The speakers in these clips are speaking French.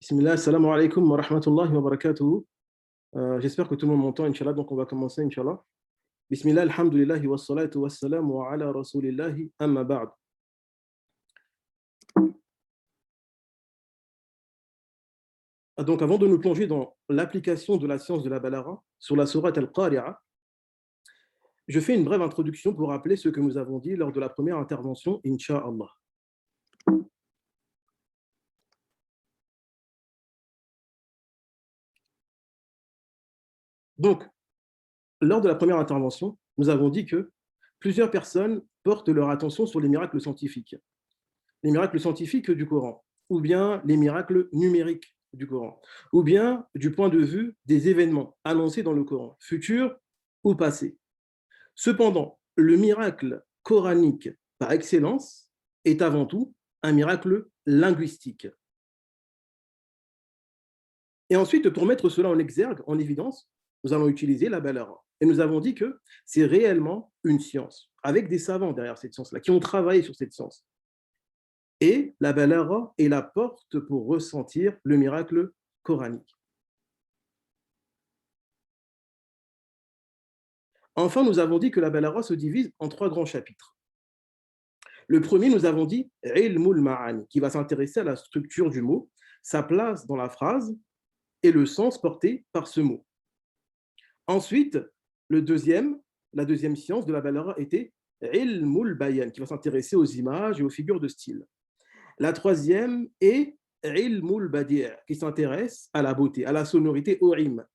Bismillah, assalamu alaikum wa rahmatullahi wa barakatuhu. J'espère que tout le monde m'entend, Inch'Allah. Donc, on va commencer, Inch'Allah. Bismillah, alhamdulillahi wa salatu wa salamu ala rasulillahi amma ba'd. Donc, avant de nous plonger dans l'application de la science de la Balara sur la sourate Al-Qari'a, je fais une brève introduction pour rappeler ce que nous avons dit lors de la première intervention, Inch'Allah. Donc, lors de la première intervention, nous avons dit que plusieurs personnes portent leur attention sur les miracles scientifiques du Coran, ou bien les miracles numériques du Coran, ou bien du point de vue des événements annoncés dans le Coran, futurs ou passés. Cependant, le miracle coranique par excellence est avant tout un miracle linguistique. Et ensuite, pour mettre cela en exergue, en évidence, nous allons utiliser la balara. Et nous avons dit que c'est réellement une science, avec des savants derrière cette science-là, qui ont travaillé sur cette science. Et la balara est la porte pour ressentir le miracle coranique. Enfin, nous avons dit que la balara se divise en 3 grands chapitres. Le premier, nous avons dit ilmul ma'ani, qui va s'intéresser à la structure du mot, sa place dans la phrase et le sens porté par ce mot. Ensuite, la deuxième science de la balara était ilmul bayan, qui va s'intéresser aux images et aux figures de style. La troisième est ilmul badi', qui s'intéresse à la beauté, à la sonorité, au rim.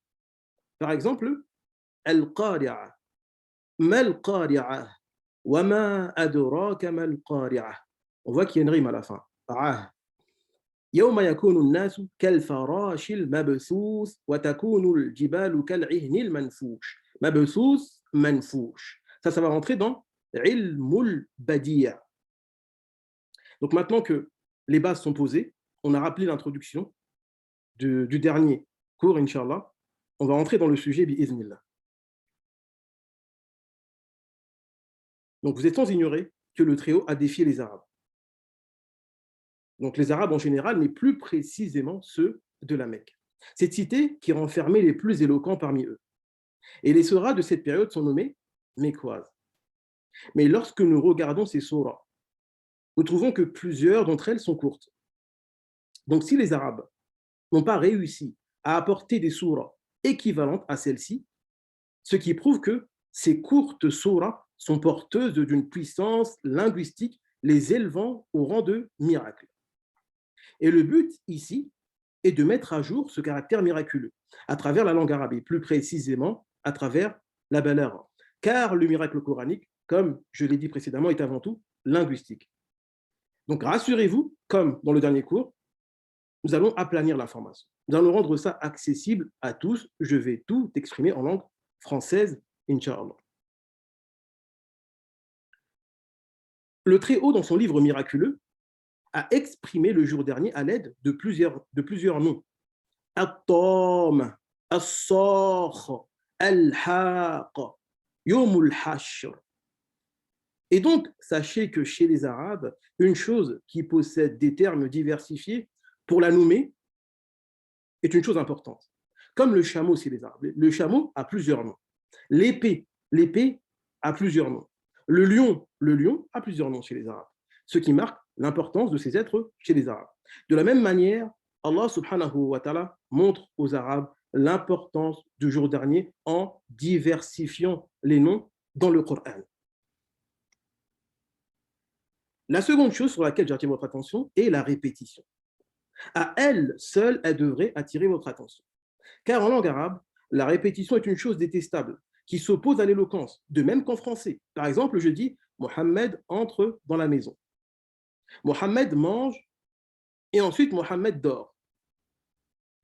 Par exemple, al-qari'a, mal qari'a, wa ma adraka mal qari'a. On voit qu'il y a une rime à la fin. يوم يكون الناس كالفراش المبثوث وتكون الجبال كالعهن المنفوش. مبثوث منفوش. Ça va rentrer dans ilmul badi'. Donc maintenant que les bases sont posées, on a rappelé l'introduction du dernier cours, Inch'Allah, on va rentrer dans le sujet bi'iznillah. Donc vous êtes sans ignorer que le Très-Haut a défié les Arabes. Donc les Arabes en général, mais plus précisément ceux de la Mecque. Cette cité qui renfermait les plus éloquents parmi eux. Et les surahs de cette période sont nommés mécoises. Mais lorsque nous regardons ces surahs, nous trouvons que plusieurs d'entre elles sont courtes. Donc si les Arabes n'ont pas réussi à apporter des surahs équivalentes à celles-ci, ce qui prouve que ces courtes surahs sont porteuses d'une puissance linguistique les élevant au rang de miracles. Et le but ici est de mettre à jour ce caractère miraculeux à travers la langue arabe, et plus précisément à travers la balara. Car le miracle coranique, comme je l'ai dit précédemment, est avant tout linguistique. Donc rassurez-vous, comme dans le dernier cours, nous allons aplanir l'information. Nous allons rendre ça accessible à tous. Je vais tout exprimer en langue française, Inch'Allah. Le Très-Haut, dans son livre miraculeux, a exprimé le jour dernier à l'aide de plusieurs noms. At-Tam, As-Sakh, Al-Haq, Yawmul Hashr. Et donc, sachez que chez les Arabes, une chose qui possède des termes diversifiés, pour la nommer, est une chose importante. Comme le chameau chez les Arabes. Le chameau a plusieurs noms. L'épée a plusieurs noms. Le lion a plusieurs noms chez les Arabes. Ce qui marque l'importance de ces êtres chez les Arabes. De la même manière, Allah subhanahu wa ta'ala montre aux Arabes l'importance du jour dernier en diversifiant les noms dans le Coran. La seconde chose sur laquelle j'attire votre attention est la répétition. À elle seule, elle devrait attirer votre attention. Car en langue arabe, la répétition est une chose détestable qui s'oppose à l'éloquence, de même qu'en français. Par exemple, je dis « Mohammed entre dans la maison ». Mohammed mange et ensuite Mohammed dort.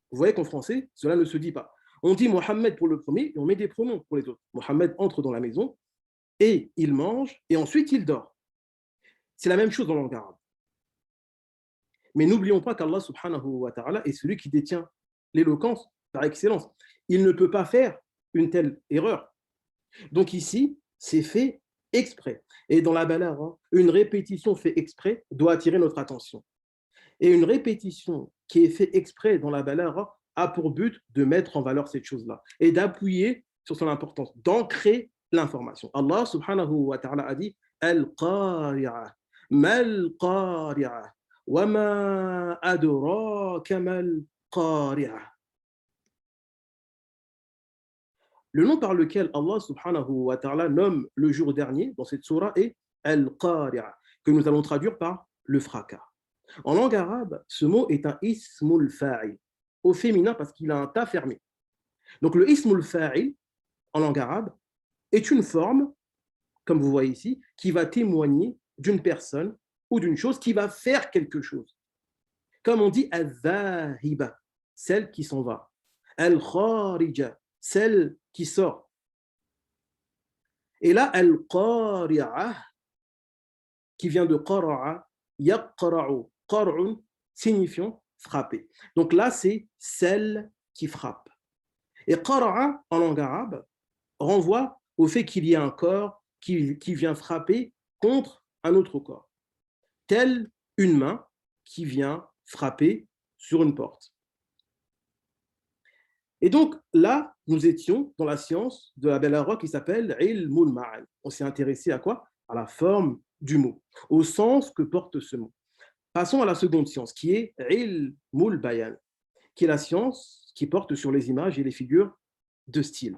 Vous voyez qu'en français, cela ne se dit pas. On dit Mohammed pour le premier et on met des pronoms pour les autres. Mohammed entre dans la maison et il mange et ensuite il dort. C'est la même chose en langue arabe. Mais n'oublions pas qu'Allah subhanahu wa ta'ala est celui qui détient l'éloquence par excellence. Il ne peut pas faire une telle erreur. Donc ici, c'est fait exprès. Et dans la balara, une répétition fait exprès doit attirer notre attention. Et une répétition qui est fait exprès dans la balagha a pour but de mettre en valeur cette chose-là et d'appuyer sur son importance, d'ancrer l'information. Allah subhanahu wa ta'ala a dit Al-Qari'a, Mal-Qari'a, wa ma adraka mal-Qari'a. Le nom par lequel Allah subhanahu wa ta'ala nomme le jour dernier dans cette surah est Al-Qari'a, que nous allons traduire par le fracas. En langue arabe, ce mot est un ismul fa'il, au féminin parce qu'il a un ta fermé. Donc le ismul fa'il, en langue arabe, est une forme, comme vous voyez ici, qui va témoigner d'une personne ou d'une chose qui va faire quelque chose. Comme on dit al-zahiba, celle qui s'en va. Al-kharija, celle qui sort. Et là, al-qari'a, qui vient de qara'a, yaqra'u, qar'un, signifiant frapper. Donc là, c'est celle qui frappe. Et qara'a, en langue arabe, renvoie au fait qu'il y a un corps qui vient frapper contre un autre corps, telle une main qui vient frapper sur une porte. Et donc là, nous étions dans la science de la balagha qui s'appelle ilmul ma'an. On s'est intéressé à quoi? À la forme du mot, au sens que porte ce mot. Passons à la seconde science, qui est ilmul bayan, qui est la science qui porte sur les images et les figures de style.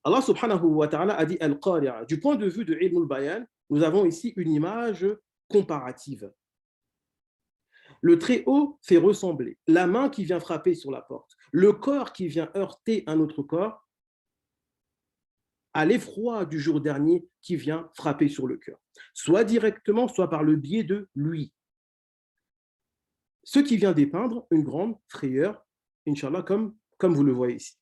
Allah subhanahu wa ta'ala a dit Al-Qari'a. Du point de vue de ilmul bayan, nous avons ici une image comparative. Le Très-Haut fait ressembler la main qui vient frapper sur la porte, le corps qui vient heurter un autre corps, à l'effroi du jour dernier qui vient frapper sur le cœur, soit directement, soit par le biais de lui. Ce qui vient dépeindre une grande frayeur, Inch'Allah, comme vous le voyez ici.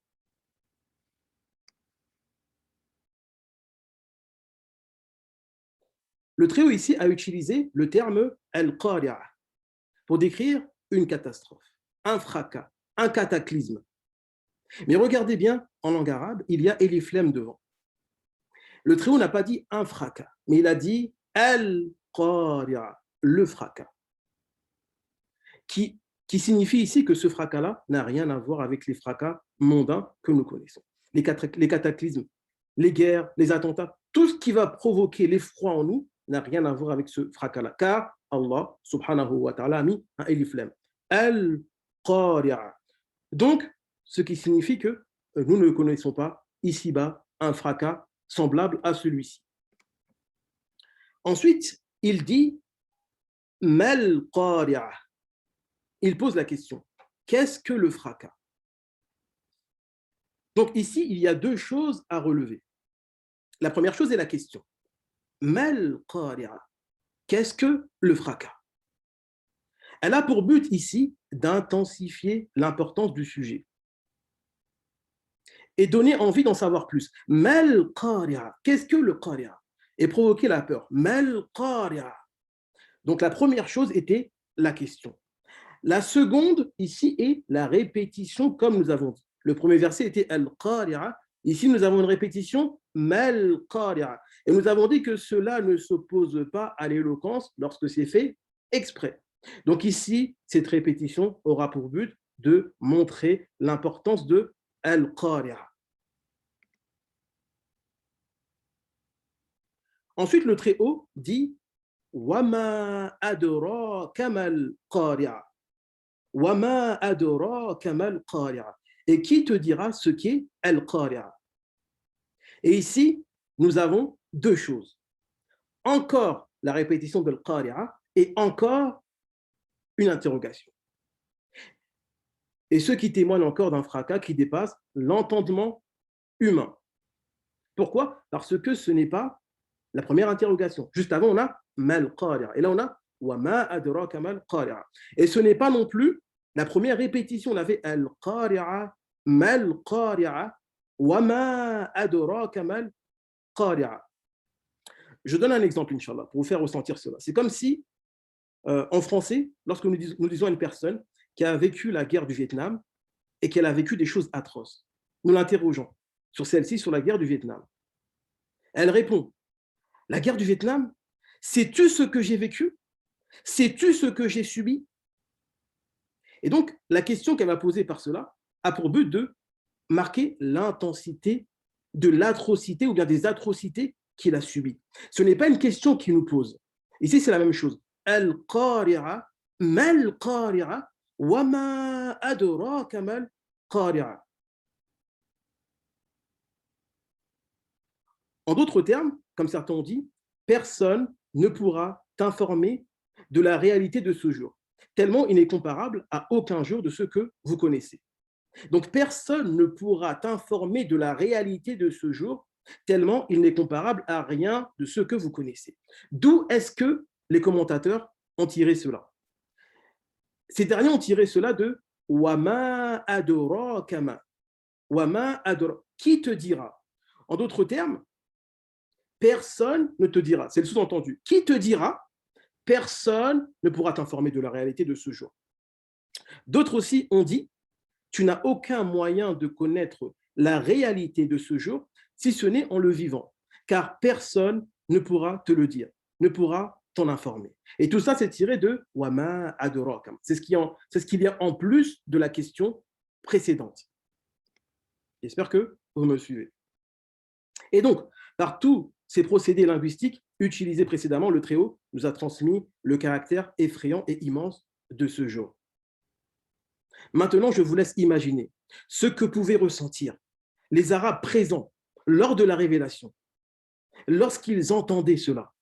Le Très-Haut ici a utilisé le terme al-qari'a pour décrire une catastrophe, un fracas, un cataclysme. Mais regardez bien, en langue arabe, il y a elif lam devant. Le Très-Haut n'a pas dit un fracas, mais il a dit al-qari'a, le fracas, qui signifie ici que ce fracas-là n'a rien à voir avec les fracas mondains que nous connaissons. Les cataclysmes, les guerres, les attentats, tout ce qui va provoquer l'effroi en nous n'a rien à voir avec ce fracas-là, car Allah subhanahu wa ta'ala a mis un elif lam. Al-Qari'a. Donc, ce qui signifie que nous ne connaissons pas ici-bas un fracas semblable à celui-ci. Ensuite, il dit Mal Qari'a. Il pose la question, qu'est-ce que le fracas? Donc ici, il y a deux choses à relever. La première chose est la question. Mal Qari'a. Qu'est-ce que le fracas? Elle a pour but ici d'intensifier l'importance du sujet et donner envie d'en savoir plus. Mal Qari'a. Qu'est-ce que le Qari'a? Et provoquer la peur. Mal Qari'a. Donc la première chose était la question. La seconde ici est la répétition, comme nous avons dit. Le premier verset était Al-Qari'a. Ici, nous avons une répétition Mal Qari'a. Et nous avons dit que cela ne s'oppose pas à l'éloquence lorsque c'est fait exprès. Donc ici, cette répétition aura pour but de montrer l'importance de Al-Qari'a. Ensuite, le Très-Haut dit Wama adraka mal qari'a. Wama adraka mal qari'a. Et qui te dira ce qu'est al-qari'a? Et ici, nous avons deux choses. Encore la répétition de al-qari'a et encore une interrogation. Et ce qui témoigne encore d'un fracas qui dépasse l'entendement humain. Pourquoi? Parce que ce n'est pas la première interrogation. Juste avant, on a mal qari'a. Et là, on a wama adraka mal qari'a. Et ce n'est pas non plus la première répétition. On avait al-qari'a, mal qari'a, wama adraka mal qari'a. Je donne un exemple, Inch'Allah, pour vous faire ressentir cela. C'est comme si, en français, lorsque nous disons à une personne qui a vécu la guerre du Vietnam et qu'elle a vécu des choses atroces, nous l'interrogeons sur celle-ci, sur la guerre du Vietnam. Elle répond, la guerre du Vietnam, sais-tu ce que j'ai vécu? Sais-tu ce que j'ai subi? Et donc, la question qu'elle va poser par cela a pour but de marquer l'intensité de l'atrocité ou bien des atrocités qu'il a subies. Ce n'est pas une question qu'il nous pose. Ici, c'est la même chose. Al-Qari'a, mal Qari'a, wa ma adraka mal Qari'a. En d'autres termes, comme certains ont dit, personne ne pourra t'informer de la réalité de ce jour, tellement il n'est comparable à aucun jour de ce que vous connaissez. Donc, personne ne pourra t'informer de la réalité de ce jour, tellement il n'est comparable à rien de ce que vous connaissez. D'où est-ce que les commentateurs ont tiré cela? Ces derniers ont tiré cela de Wama adora kama. Wama adora. Qui te dira? En d'autres termes, personne ne te dira. C'est le sous-entendu. Qui te dira? Personne ne pourra t'informer de la réalité de ce jour. D'autres aussi ont dit tu n'as aucun moyen de connaître la réalité de ce jour si ce n'est en le vivant, car personne ne pourra te le dire, ne pourra t'en informer. Et tout ça, c'est tiré de Wama Adorok. C'est ce qu'il y a en plus de la question précédente. J'espère que vous me suivez. Et donc, par tous ces procédés linguistiques utilisés précédemment, le Très-Haut nous a transmis le caractère effrayant et immense de ce jour. Maintenant, je vous laisse imaginer ce que pouvaient ressentir les Arabes présents lors de la révélation, lorsqu'ils entendaient cela.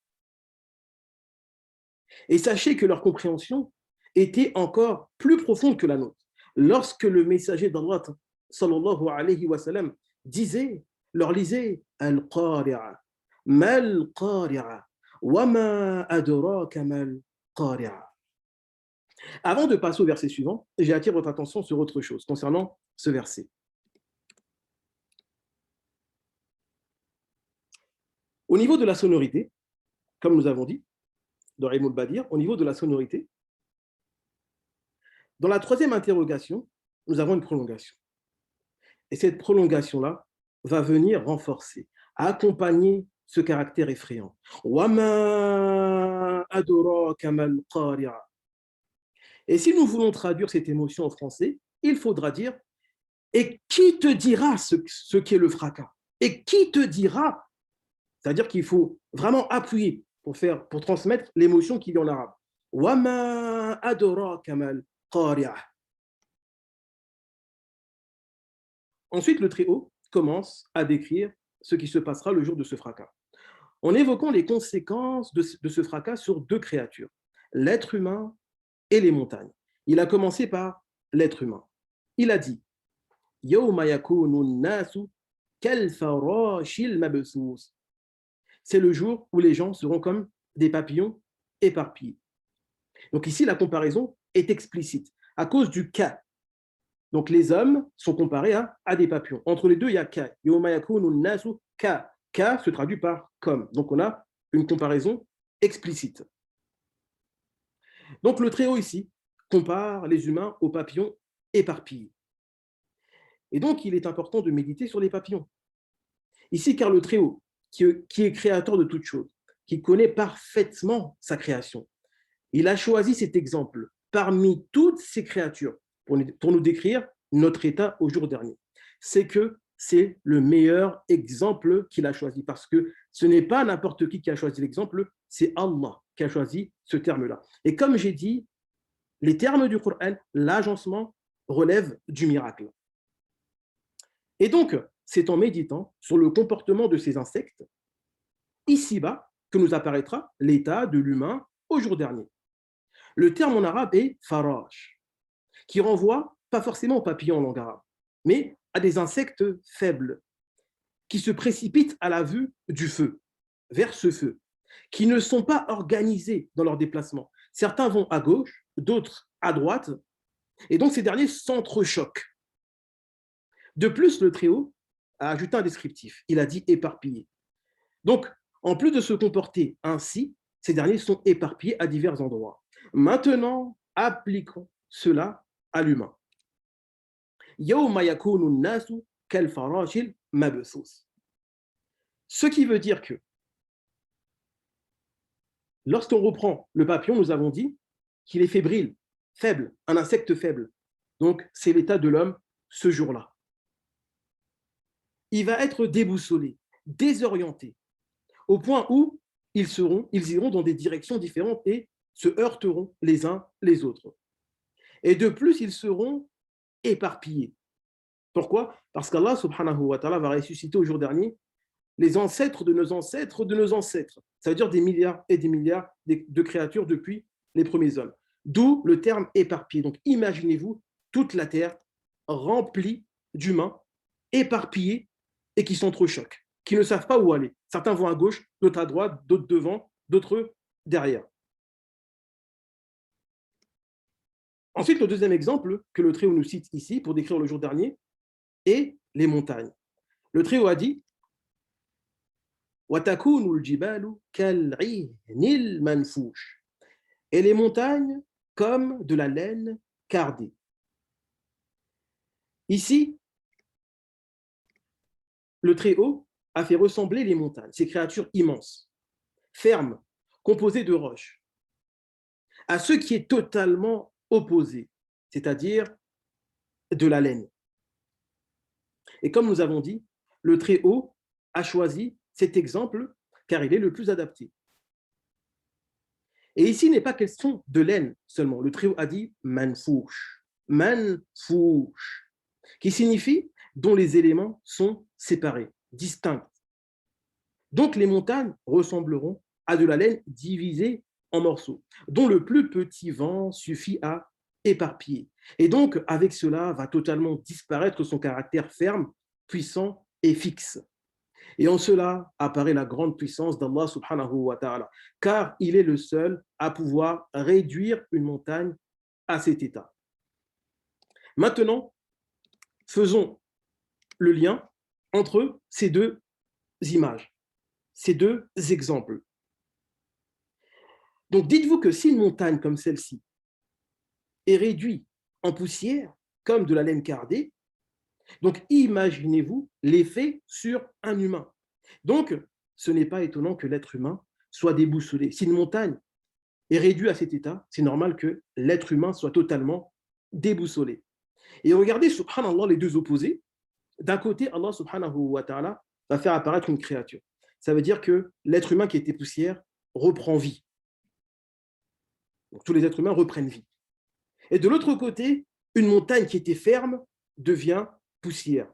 Et sachez que leur compréhension était encore plus profonde que la nôtre. Lorsque le messager d'Allah, sallallahu alayhi wa sallam, leur lisait Al-Qari'a, Mal Qari'a, Wa ma adraka mal Qari'a. Avant de passer au verset suivant, j'attire votre attention sur autre chose concernant ce verset. Au niveau de la sonorité, comme nous avons dit, dans Ilm al-Badir, au niveau de la sonorité, dans la troisième interrogation, nous avons une prolongation. Et cette prolongation-là va venir renforcer, accompagner ce caractère effrayant. وَمَا أَدْرَاكَ مَا الْقَارِعَةُ. Et si nous voulons traduire cette émotion en français, il faudra dire et qui te dira ce qu'est le fracas? Et qui te dira? C'est-à-dire qu'il faut vraiment appuyer pour transmettre l'émotion qu'il y a en arabe. وَمَا أَدْرَاكَ مَا الْقَارِعَةُ. Ensuite, le Très-Haut commence à décrire ce qui se passera le jour de ce fracas, en évoquant les conséquences de ce fracas sur deux créatures, l'être humain et les montagnes. Il a commencé par l'être humain. Il a dit يَوْمَ يَكُونُ النَّاسُ كَالْفَرَاشِ الْمَبْثُوثِ. C'est le jour où les gens seront comme des papillons éparpillés. Donc ici, la comparaison est explicite à cause du cas. Donc les hommes sont comparés à des papillons. Entre les deux, il y a ka. يَوْمَ يَكُونُ النَّاسُ ka. Ka se traduit par comme. Donc on a une comparaison explicite. Donc le Très-Haut ici compare les humains aux papillons éparpillés. Et donc il est important de méditer sur les papillons. Ici, car le Très-Haut, qui est créateur de toutes choses, qui connaît parfaitement sa création, il a choisi cet exemple parmi toutes ces créatures pour nous décrire notre état au jour dernier. C'est que c'est le meilleur exemple qu'il a choisi, parce que ce n'est pas n'importe qui a choisi l'exemple, c'est Allah qui a choisi ce terme-là. Et comme j'ai dit, les termes du Coran, l'agencement relève du miracle. Et donc, c'est en méditant sur le comportement de ces insectes, ici-bas, que nous apparaîtra l'état de l'humain au jour dernier. Le terme en arabe est farash, qui renvoie pas forcément aux papillons en langue arabe, mais à des insectes faibles, qui se précipitent à la vue du feu, vers ce feu, qui ne sont pas organisés dans leur déplacement. Certains vont à gauche, d'autres à droite, et donc ces derniers s'entrechoquent. De plus, le Très-Haut a ajouté un descriptif. Il a dit éparpillé. Donc, en plus de se comporter ainsi, ces derniers sont éparpillés à divers endroits. Maintenant, appliquons cela à l'humain. Ce qui veut dire que Lorsqu'on reprend le papillon, nous avons dit qu'il est fébrile, faible, un insecte faible. Donc, c'est l'état de l'homme ce jour-là. Il va être déboussolé, désorienté, au point où ils iront dans des directions différentes et se heurteront les uns les autres. Et de plus, ils seront éparpillés. Pourquoi? Parce qu'Allah subhanahu wa ta'ala va ressusciter au jour dernier les ancêtres de nos ancêtres de nos ancêtres. Ça veut dire des milliards et des milliards de créatures depuis les premiers hommes. D'où le terme éparpillé. Donc imaginez-vous toute la terre remplie d'humains éparpillés et qui sont trop chocs, qui ne savent pas où aller. Certains vont à gauche, d'autres à droite, d'autres devant, d'autres derrière. Ensuite, le deuxième exemple que le Très-Haut nous cite ici pour décrire le jour dernier est les montagnes. Le Très-Haut a dit وَتَكُونُ الْجِبَالُ كَالْعِهْنِ الْمَنْفُوشِ. Et les montagnes comme de la laine cardée. Ici, le Très-Haut a fait ressembler les montagnes, ces créatures immenses, fermes, composées de roches, à ce qui est totalement opposé, c'est-à-dire de la laine. Et comme nous avons dit, le Très-Haut a choisi cet exemple car il est le plus adapté. Et ici, il n'est pas question de laine seulement. Le Très-Haut a dit manfouch, manfouch, qui signifie dont les éléments sont séparés, distincts. Donc les montagnes ressembleront à de la laine divisée en morceaux, dont le plus petit vent suffit à éparpiller. Et donc, avec cela, va totalement disparaître son caractère ferme, puissant et fixe. Et en cela apparaît la grande puissance d'Allah subhanahu wa ta'ala, car il est le seul à pouvoir réduire une montagne à cet état. Maintenant, faisons le lien entre ces deux images, ces deux exemples. Donc, dites-vous que si une montagne comme celle-ci est réduite en poussière, comme de la laine cardée, donc imaginez-vous l'effet sur un humain. Donc, ce n'est pas étonnant que l'être humain soit déboussolé. Si une montagne est réduite à cet état, c'est normal que l'être humain soit totalement déboussolé. Et regardez, subhanallah, les deux opposés. D'un côté, Allah subhanahu wa ta'ala va faire apparaître une créature. Ça veut dire que l'être humain qui était poussière reprend vie. Donc, tous les êtres humains reprennent vie. Et de l'autre côté, une montagne qui était ferme devient poussière.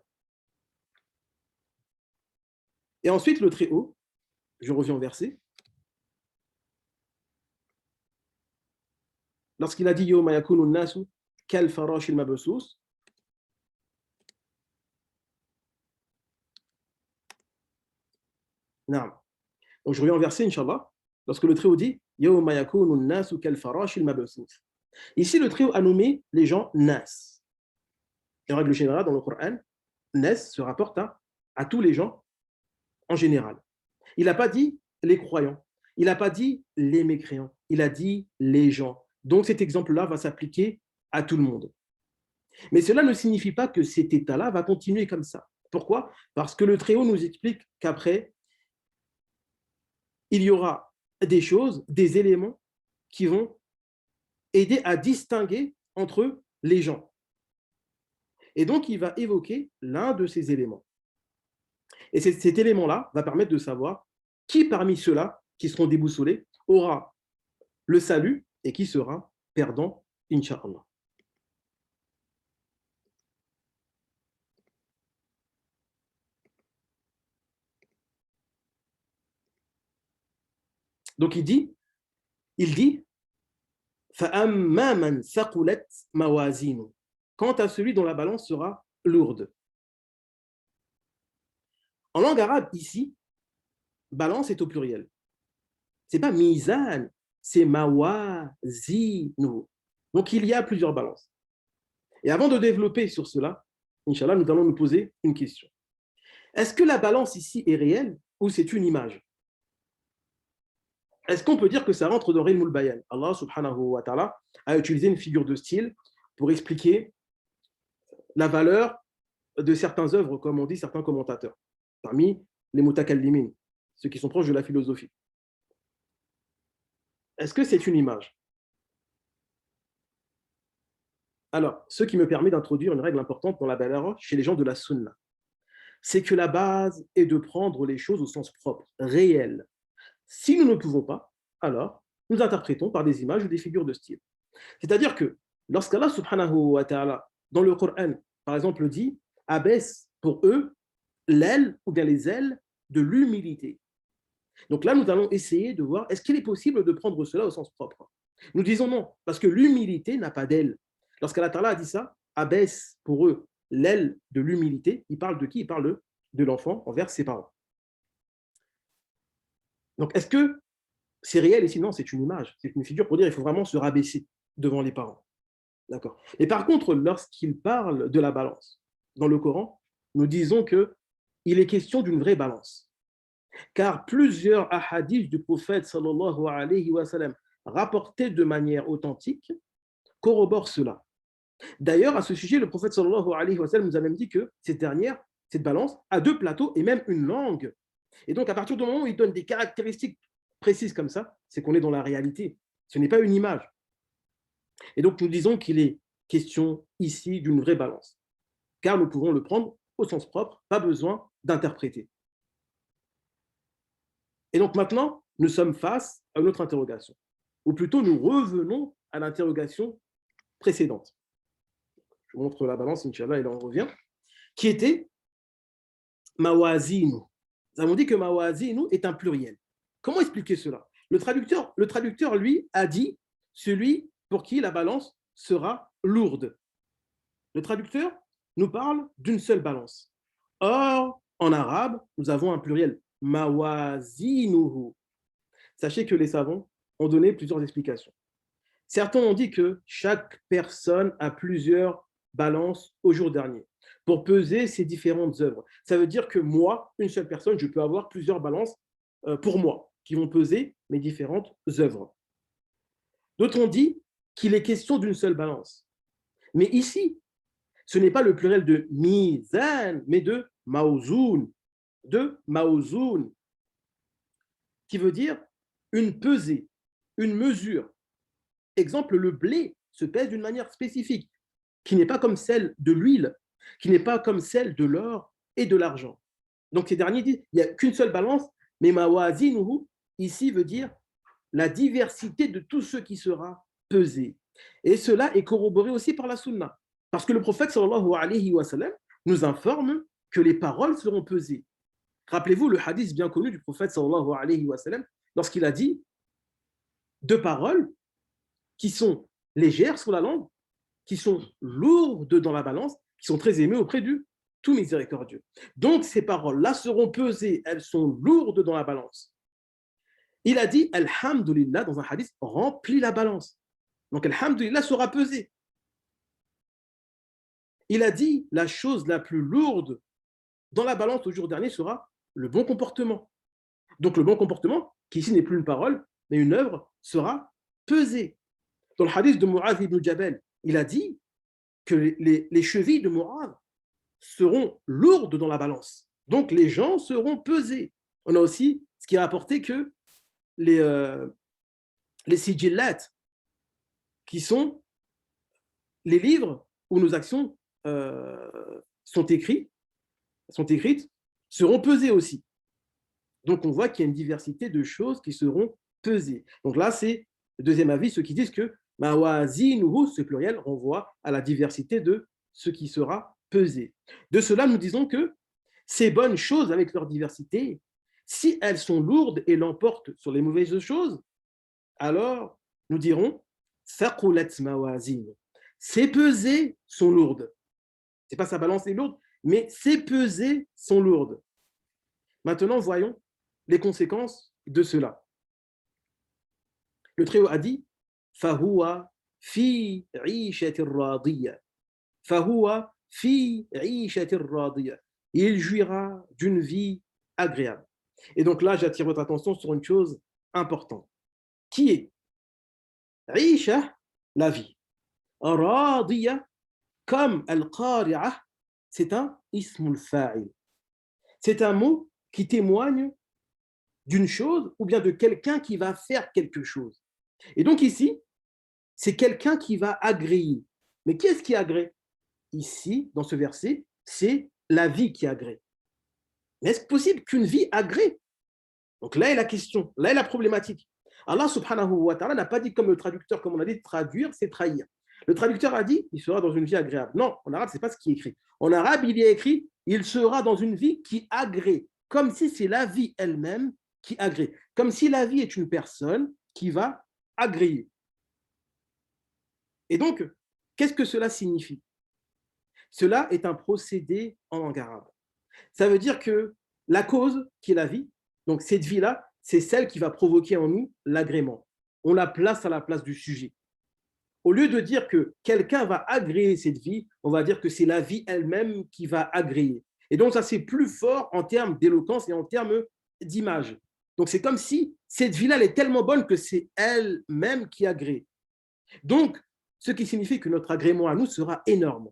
Et ensuite, le Très-Haut, je reviens au verset, lorsqu'il a dit Yawma yakunu nasu kal farash al mabsus, donc je reviens au verset, Inch'Allah, lorsque le Très-Haut dit Yawma yakunu nasu kal farash al mabsus. Ici, le Très-Haut a nommé les gens Nas. En règle générale, dans le Coran, Nas se rapporte à tous les gens en général. Il n'a pas dit les croyants, il n'a pas dit les mécréants, il a dit les gens. Donc cet exemple-là va s'appliquer à tout le monde. Mais cela ne signifie pas que cet état-là va continuer comme ça. Pourquoi? Parce que le Très-Haut nous explique qu'après, il y aura des choses, des éléments qui vont aider à distinguer entre les gens. Et donc, il va évoquer l'un de ces éléments. Et cet élément-là va permettre de savoir qui parmi ceux-là qui seront déboussolés aura le salut et qui sera perdant, Inch'Allah. Donc il dit فَأَمَّا مَنْ ثَقُلَتْ مَوَازِينُ. Quant à celui dont la balance sera lourde. En langue arabe, ici, balance est au pluriel. Ce n'est pas mizan, c'est mawazinu. Donc il y a plusieurs balances. Et avant de développer sur cela, Inch'Allah, nous allons nous poser une question. Est-ce que la balance ici est réelle ou c'est une image? Est-ce qu'on peut dire que ça rentre dans Ilmul Bayan? Allah subhanahu wa ta'ala a utilisé une figure de style pour expliquer la valeur de certaines œuvres, comme on dit certains commentateurs, parmi les mutakallimin, ceux qui sont proches de la philosophie. Est-ce que c'est une image? Alors, ce qui me permet d'introduire une règle importante dans la balagha chez les gens de la sunna, c'est que la base est de prendre les choses au sens propre, réel. Si nous ne pouvons pas, alors nous interprétons par des images ou des figures de style. C'est-à-dire que lorsqu'Allah subhanahu wa ta'ala, dans le Coran, par exemple, dit abaisse pour eux l'aile ou bien les ailes de l'humilité. Donc là, nous allons essayer de voir est-ce qu'il est possible de prendre cela au sens propre. Nous disons non, parce que l'humilité n'a pas d'aile. Lorsqu'Allah Ta'ala a dit ça, abaisse pour eux l'aile de l'humilité, il parle de qui? Il parle de l'enfant envers ses parents. Donc est-ce que c'est réel? Et sinon, c'est une image, c'est une figure pour dire qu'il faut vraiment se rabaisser devant les parents. D'accord. Et par contre, lorsqu'il parle de la balance dans le Coran, nous disons qu'il est question d'une vraie balance. Car plusieurs hadiths du prophète sallallahu alayhi wa sallam rapportés de manière authentique corroborent cela. D'ailleurs, à ce sujet, le prophète sallallahu alayhi wa sallam nous a même dit que cette balance, a deux plateaux et même une langue. Et donc, à partir du moment où il donne des caractéristiques précises comme ça, c'est qu'on est dans la réalité. Ce n'est pas une image. Et donc, nous disons qu'il est question ici d'une vraie balance, car nous pouvons le prendre au sens propre, pas besoin d'interpréter. Et donc maintenant, nous sommes face à une autre interrogation, ou plutôt nous revenons à l'interrogation précédente. Je vous montre la balance, Inch'Allah, et là on revient, qui était mawazinu. Nous avons dit que mawazinu est un pluriel. Comment expliquer cela? Le traducteur, lui, a dit celui pour qui la balance sera lourde. Le traducteur nous parle d'une seule balance. Or, en arabe, nous avons un pluriel, mawazinuhu. Sachez que les savants ont donné plusieurs explications. Certains ont dit que chaque personne a plusieurs balances au jour dernier pour peser ses différentes œuvres. Ça veut dire que moi, une seule personne, je peux avoir plusieurs balances pour moi qui vont peser mes différentes œuvres. D'autres ont dit qu'il est question d'une seule balance. Mais ici, ce n'est pas le pluriel de mizan, mais de maouzoun, qui veut dire une pesée, une mesure. Exemple, le blé se pèse d'une manière spécifique, qui n'est pas comme celle de l'huile, qui n'est pas comme celle de l'or et de l'argent. Donc ces derniers disent, il n'y a qu'une seule balance, mais mawazinuhu, ici veut dire la diversité de tout ce qui sera pesé. Et cela est corroboré aussi par la sunna. Parce que le prophète sallallahu alayhi wa sallam nous informe que les paroles seront pesées. Rappelez-vous le hadith bien connu du prophète sallallahu alayhi wa sallam lorsqu'il a dit deux paroles qui sont légères sur la langue, qui sont lourdes dans la balance, qui sont très aimées auprès du tout miséricordieux. Donc ces paroles-là seront pesées, elles sont lourdes dans la balance. Il a dit Alhamdulillah dans un hadith, remplit la balance. Donc Alhamdulillah sera pesé. Il a dit la chose la plus lourde dans la balance au jour dernier sera le bon comportement. Donc le bon comportement, qui ici n'est plus une parole, mais une œuvre, sera pesé. Dans le hadith de Mu'adh ibn Jabal, il a dit que les chevilles de Mu'adh seront lourdes dans la balance. Donc les gens seront pesés. On a aussi ce qui a rapporté que les sijillat, qui sont les livres où nos actions sont écrites, seront pesées aussi. Donc on voit qu'il y a une diversité de choses qui seront pesées. Donc là, c'est le deuxième avis, ceux qui disent que mawazinuhu, ce pluriel, renvoie à la diversité de ce qui sera pesé. De cela, nous disons que ces bonnes choses avec leur diversité, si elles sont lourdes et l'emportent sur les mauvaises choses, alors nous dirons thaqulat mawazin. Ces pesées sont lourdes. C'est pas sa balance est lourde, mais ces pesées sont lourdes. Maintenant, voyons les conséquences de cela. Le Très-Haut a dit fahuwa fi 'ishatir radiya. Fahuwa fi 'ishatir radiya. Il jouira d'une vie agréable. Et donc là, j'attire votre attention sur une chose importante, qui est 'isha, la vie. Radiya, comme al-qari'ah, c'est un ismul fa'il. C'est un mot qui témoigne d'une chose ou bien de quelqu'un qui va faire quelque chose. Et donc ici, c'est quelqu'un qui va agréer. Mais qui est-ce qui agrée? Ici, dans ce verset, c'est la vie qui agrée. Mais est-ce possible qu'une vie agrée? Donc là est la question, là est la problématique. Allah subhanahu wa ta'ala n'a pas dit comme le traducteur, comme on a dit, traduire, c'est trahir. Le traducteur a dit, il sera dans une vie agréable. Non, en arabe, ce n'est pas ce qui est écrit. En arabe, il y a écrit, il sera dans une vie qui agrée, comme si c'est la vie elle-même qui agrée, comme si la vie est une personne qui va agréer. Et donc, qu'est-ce que cela signifie? Cela est un procédé en langue arabe. Ça veut dire que la cause, qui est la vie, donc cette vie-là, c'est celle qui va provoquer en nous l'agrément. On la place à la place du sujet. Au lieu de dire que quelqu'un va agréer cette vie, on va dire que c'est la vie elle-même qui va agréer. Et donc, ça, c'est plus fort en termes d'éloquence et en termes d'image. Donc, c'est comme si cette vie-là, elle est tellement bonne que c'est elle-même qui agrée. Donc, ce qui signifie que notre agrément à nous sera énorme.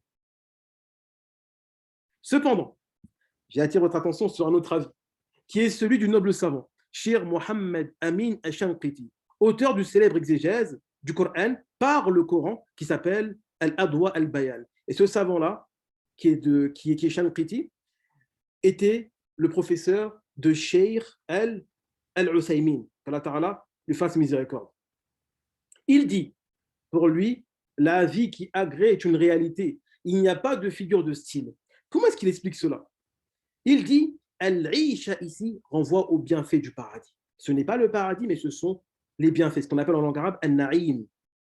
Cependant, j'attire votre attention sur un autre avis, qui est celui du noble savant, Shir Mohammed Amin Al-Shanqiti, auteur du célèbre exégèse du Coran par le Coran qui s'appelle Al-Adwa Al-Bayan. Et ce savant-là, qui est Shanqiti, était le professeur de Sheikh Al-Uthaymin, qu'Allah Ta'ala lui fasse miséricorde. Il dit, pour lui, la vie qui agrée est une réalité. Il n'y a pas de figure de style. Comment est-ce qu'il explique cela? Il dit, Al-Isha ici renvoie aux bienfaits du paradis. Ce n'est pas le paradis, mais ce sont les bienfaits, ce qu'on appelle en langue arabe Al-Na'im.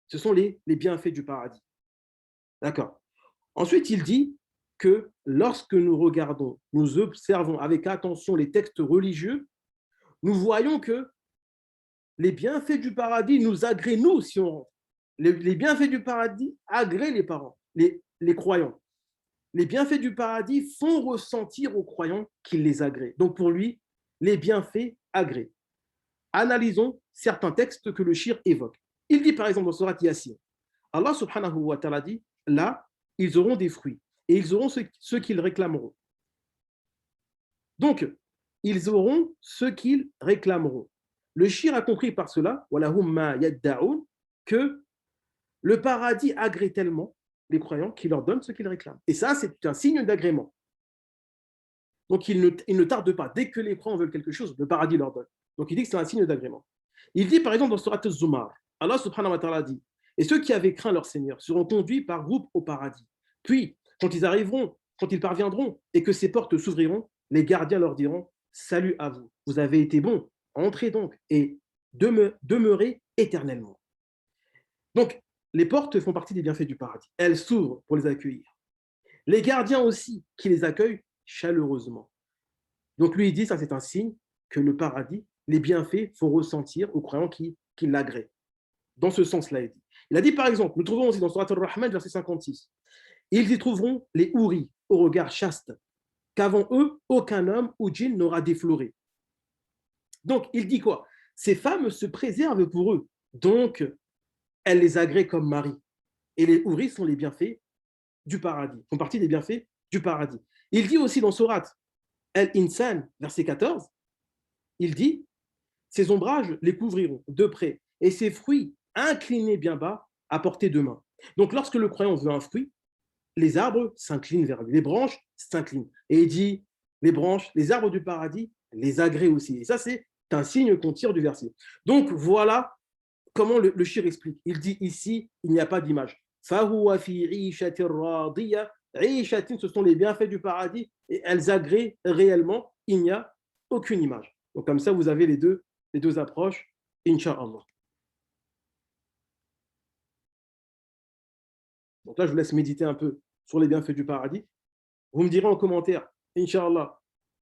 Ce sont les bienfaits du paradis. D'accord. Ensuite, il dit que lorsque nous regardons, nous observons avec attention les textes religieux, nous voyons que les bienfaits du paradis nous agréent, nous, si on rentre. Les bienfaits du paradis agréent les parents, les croyants. Les bienfaits du paradis font ressentir aux croyants qu'ils les agréent. Donc pour lui, les bienfaits agréent. Analysons certains textes que le shir évoque. Il dit par exemple dans Surat Yasin, Allah subhanahu wa ta'ala dit, là, ils auront des fruits et ils auront ce qu'ils réclameront. Donc, ils auront ce qu'ils réclameront. Le shir a compris par cela, que le paradis agrée tellement les croyants qui leur donnent ce qu'ils réclament. Et ça, c'est un signe d'agrément. Donc, il ne tarde pas. Dès que les croyants veulent quelque chose, le paradis leur donne. Donc, il dit que c'est un signe d'agrément. Il dit, par exemple, dans Surat Az-Zumar, Allah subhanahu wa ta'ala dit, et ceux qui avaient craint leur Seigneur seront conduits par groupe au paradis. Puis, quand ils arriveront, quand ils parviendront et que ces portes s'ouvriront, les gardiens leur diront, salut à vous, vous avez été bons, entrez donc et demeurez éternellement. Donc, les portes font partie des bienfaits du paradis. Elles s'ouvrent pour les accueillir. Les gardiens aussi qui les accueillent chaleureusement. Donc, lui, il dit, ça c'est un signe que le paradis, les bienfaits font ressentir aux croyants qui l'agréent. Dans ce sens-là, il dit. Il a dit, par exemple, nous trouvons aussi dans Surat Ar-Rahman, verset 56, ils y trouveront les houris au regard chaste, qu'avant eux, aucun homme ou djinn n'aura défloré. Donc, il dit quoi? Ces femmes se préservent pour eux. Donc, elles les agréent comme mari. Et les houris sont les bienfaits du paradis, font partie des bienfaits du paradis. Il dit aussi dans Surat Al-Insan, verset 14, il dit, ces ombrages les couvriront de près, et ces fruits inclinés bien bas à portée de main. Donc, lorsque le croyant veut un fruit, les arbres s'inclinent vers lui, les branches s'inclinent. Et il dit, les branches, les arbres du paradis, les agréent aussi. Et ça, c'est un signe qu'on tire du verset. Donc, voilà comment le shir explique. Il dit ici, il n'y a pas d'image. فَهُوَ فِي عِيشَةٍ رَاضِيَةٍ عِيشَةٍ, ce sont les bienfaits du paradis et elles agréent réellement. Il n'y a aucune image. Donc, comme ça, vous avez les deux approches, Inch'Allah. Donc là, je vous laisse méditer un peu sur les bienfaits du paradis. Vous me direz en commentaire, Inch'Allah,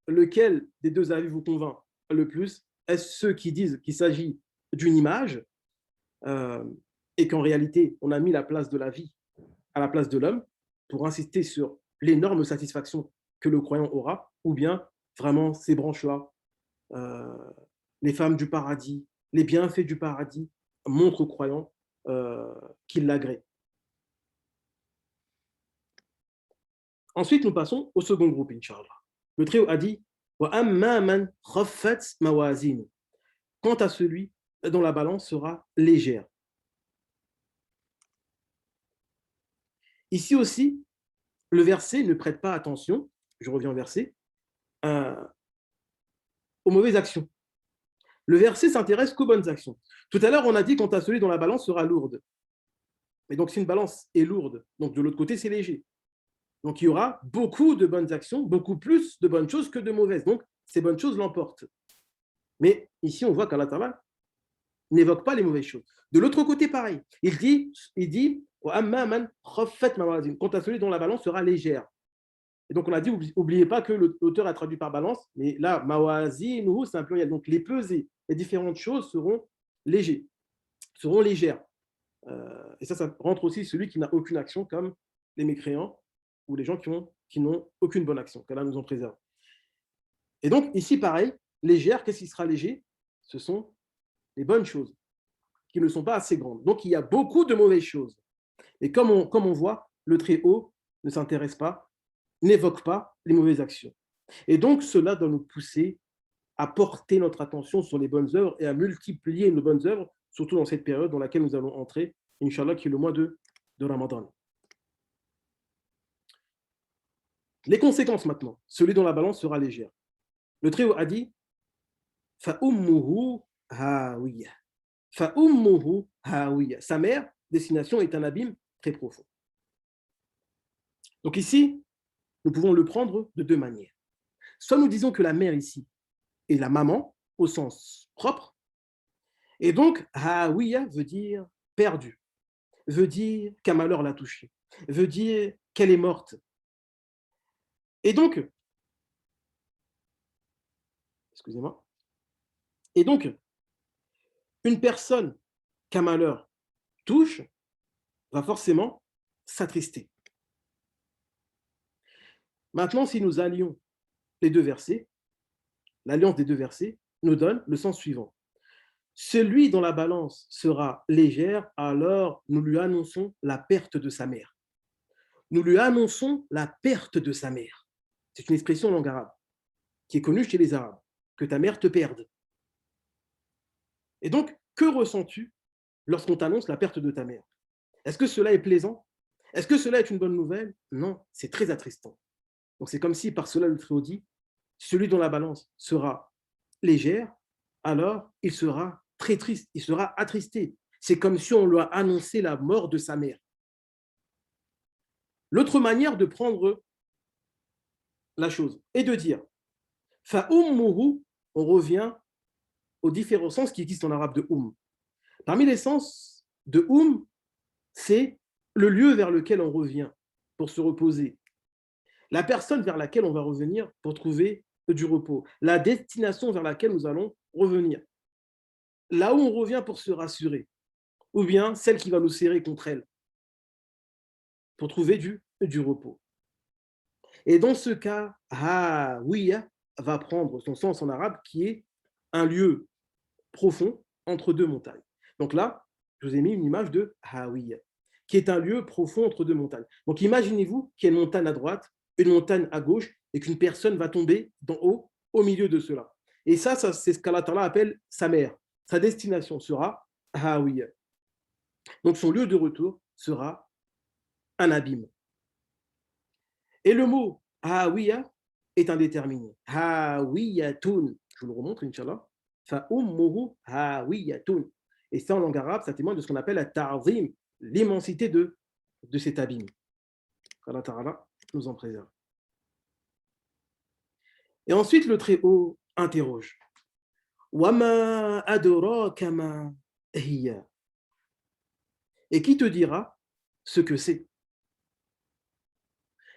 lequel des deux avis vous convainc le plus? Est-ce ceux qui disent qu'il s'agit d'une image et qu'en réalité, on a mis la place de la vie à la place de l'homme pour insister sur l'énorme satisfaction que le croyant aura, ou bien vraiment ces branches-là, les femmes du paradis, les bienfaits du paradis montrent aux croyants qu'ils l'agréent. Ensuite, nous passons au second groupe, Inch'Allah. Le trio a dit quant à celui dont la balance sera légère. Ici aussi, le verset ne prête pas attention, je reviens au verset, aux mauvaises actions. Le verset s'intéresse qu'aux bonnes actions. Tout à l'heure, on a dit quant à celui dont la balance sera lourde. Mais donc, si une balance est lourde, donc de l'autre côté, c'est léger. Donc, il y aura beaucoup de bonnes actions, beaucoup plus de bonnes choses que de mauvaises. Donc, ces bonnes choses l'emportent. Mais ici, on voit qu'Allah Ta'ala n'évoque pas les mauvaises choses. De l'autre côté, pareil. Il dit quant à celui dont la balance sera légère. Et donc, on a dit, n'oubliez pas que l'auteur a traduit par balance, mais là, mawazinuhu, c'est un pluriel. Donc, les pesées, les différentes choses seront légères. Et ça rentre aussi celui qui n'a aucune action, comme les mécréants ou les gens qui n'ont aucune bonne action, qu'Allah nous en préserve. Et donc, ici, pareil, légère, qu'est-ce qui sera léger? Ce sont les bonnes choses, qui ne sont pas assez grandes. Donc, il y a beaucoup de mauvaises choses. Et comme on voit, le Très-Haut ne s'intéresse pas, n'évoque pas les mauvaises actions. Et donc, cela doit nous pousser à porter notre attention sur les bonnes œuvres et à multiplier nos bonnes œuvres, surtout dans cette période dans laquelle nous allons entrer, Inch'Allah, qui est le mois de Ramadan. Les conséquences maintenant, celui dont la balance sera légère. Le Très-Haut a dit فَأُمُّهُ هَاوِيَةٌ. فَأُمُّهُ هَاوِيَةٌ. Sa mère, destination, est un abîme très profond. Donc ici, nous pouvons le prendre de deux manières. Soit nous disons que la mère ici est la maman, au sens propre, et donc Hawiya veut dire perdu, veut dire qu'un malheur l'a touchée, veut dire qu'elle est morte. Et donc, excusez-moi, et donc, une personne qu'un malheur touche va forcément s'attrister. Maintenant, si nous allions les deux versets, l'alliance des deux versets nous donne le sens suivant. Celui dont la balance sera légère, alors nous lui annonçons la perte de sa mère. Nous lui annonçons la perte de sa mère. C'est une expression en langue arabe qui est connue chez les Arabes, que ta mère te perde. Et donc, que ressens-tu lorsqu'on t'annonce la perte de ta mère? Est-ce que cela est plaisant? Est-ce que cela est une bonne nouvelle? Non, c'est très attristant. Donc c'est comme si par cela le Très-Haut dit, celui dont la balance sera légère, alors il sera très triste, il sera attristé. C'est comme si on lui a annoncé la mort de sa mère. L'autre manière de prendre la chose est de dire fa'ummuhu, on revient aux différents sens qui existent en arabe de Parmi les sens de c'est le lieu vers lequel on revient pour se reposer, la personne vers laquelle on va revenir pour trouver du repos, la destination vers laquelle nous allons revenir, là où on revient pour se rassurer, ou bien celle qui va nous serrer contre elle pour trouver du repos. Et dans ce cas, Hawiya va prendre son sens en arabe qui est un lieu profond entre deux montagnes. Donc là, je vous ai mis une image de Hawiya, qui est un lieu profond entre deux montagnes. Donc imaginez-vous qu'il y a une montagne à droite, une montagne à gauche, et qu'une personne va tomber d'en haut, au milieu de cela. Et ça c'est ce qu'Allah Ta'ala appelle sa mère. Sa destination sera Hawiya. Donc son lieu de retour sera un abîme. Et le mot Hawiya est indéterminé. Hawiyatun. Je vous le remontre, Inch'Allah. Fa'ummuhu hawiyatun. Et ça, en langue arabe, ça témoigne de ce qu'on appelle la ta'zim, l'immensité de cet abîme. Allah Ta'ala nous en préserve. Et ensuite, le Très-Haut interroge. Wama adraka ma hiya. Et qui te dira ce que c'est?